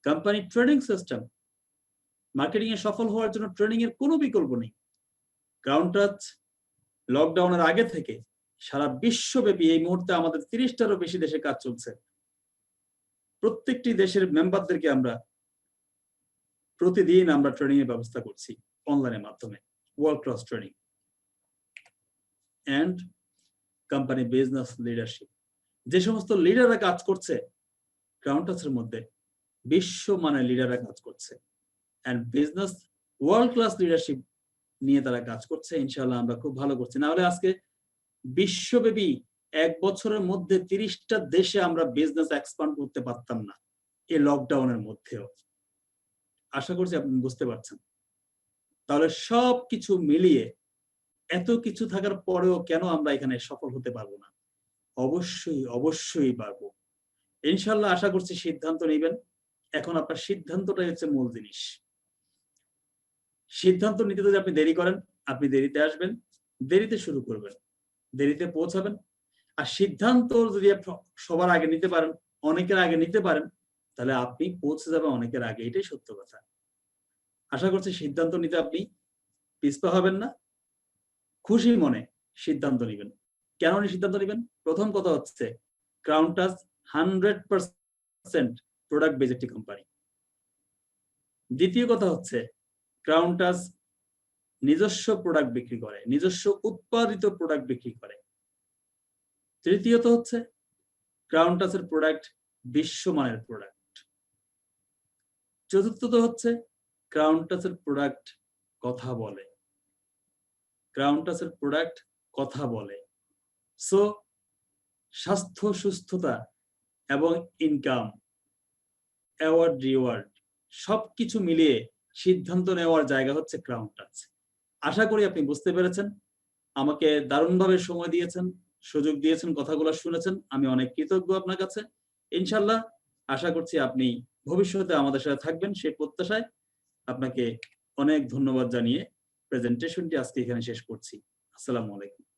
company training system, marketing এ সফল হওয়ার জন্য ট্রেনিং এর কোনো বিকল্প নেই। ক্রাউন টাচ লকডাউনের আগে থেকে সারা বিশ্বব্যাপী এই মুহূর্তে আমাদের 30টারও বেশি দেশে কাজ চলছে। প্রত্যেকটি দেশের মেম্বারদেরকে আমরা প্রতিদিন আমরা ট্রেনিং এর ব্যবস্থা করছি অনলাইনের মাধ্যমে, world class training. And company business leadership, যে সমস্ত লিডাররা কাজ করছে ক্রাউন টাচের মধ্যে, বিশ্বমানের লিডাররা কাজ করছে, and business world class leadership নিয়ে তারা কাজ করছে। ইনশাআল্লাহ আমরা খুব ভালো করছি, না হলে আজকে বিশ্বব্যাপী 1 বছরের মধ্যে 30টা দেশে আমরা বিজনেস এক্সপান্ড করতে পারতাম না এই লকডাউনের মধ্যেও। আশা করছি আপনি বুঝতে পারছেন। তাহলে সবকিছু মিলিয়ে এত কিছু থাকার পরেও কেন আমরা এখানে সফল হতে পারবো না? অবশ্যই পারবো ইনশাআল্লাহ। আশা করছি সিদ্ধান্ত নেবেন। এখন আপনার সিদ্ধান্তটাই হচ্ছে মূল জিনিস। সিদ্ধান্ত নিতে যদি আপনি দেরি করেন, আপনি দেরিতে আসবেন, দেরিতে শুরু করবেন, দেরিতে পৌঁছাবেন। আর সিদ্ধান্ত যদি সবার আগে নিতে পারেন, অনেকের আগে নিতে পারেন, তাহলে আপনি পৌঁছে যাবেন অনেকের আগে। এটাই সত্য কথা। আশা করছি সিদ্ধান্ত নিতে আপনি পিছপা হবেন না, খুশি মনে সিদ্ধান্ত নেবেন। কেন সিদ্ধান্ত নেবেন? প্রথম কথা হচ্ছে ক্রাউন টাচ 100% প্রোডাক্ট বেজড একটি কোম্পানি। দ্বিতীয় কথা হচ্ছে ক্রাউন টাচ নিজস্ব প্রোডাক্ট বিক্রি করে, নিজস্ব উৎপাদিত প্রোডাক্ট বিক্রি করে। তৃতীয়ত হচ্ছে ক্রাউন টাচের প্রোডাক্ট বিশ্বমানের প্রোডাক্ট। চতুর্থত হচ্ছে ক্রাউন টাচের প্রোডাক্ট কথা বলে। ক্রাউন টাচের প্রোডাক্ট কথা বলে। সো স্বাস্থ্য, সুস্থতা এবং ইনকাম, অ্যাওয়ার্ড, রিওয়ার্ড সবকিছু মিলিয়ে সিদ্ধান্ত নেওয়ার জায়গা হচ্ছে ক্রাউন টাচ। আশা করি আপনি বুঝতে পেরেছেন। আমাকে দারুণভাবে সময় দিয়েছেন, সুযোগ দিয়েছেন, কথাগুলো শুনেছেন। আমি অনেক কৃতজ্ঞ আপনার কাছে। ইনশাআল্লাহ আশা করছি আপনি ভবিষ্যতে আমাদের সাথে থাকবেন সেই প্রত্যাশায় আপনাকে অনেক ধন্যবাদ জানিয়ে প্রেজেন্টেশনটি আজকে এখানে শেষ করছি। আসসালামু আলাইকুম।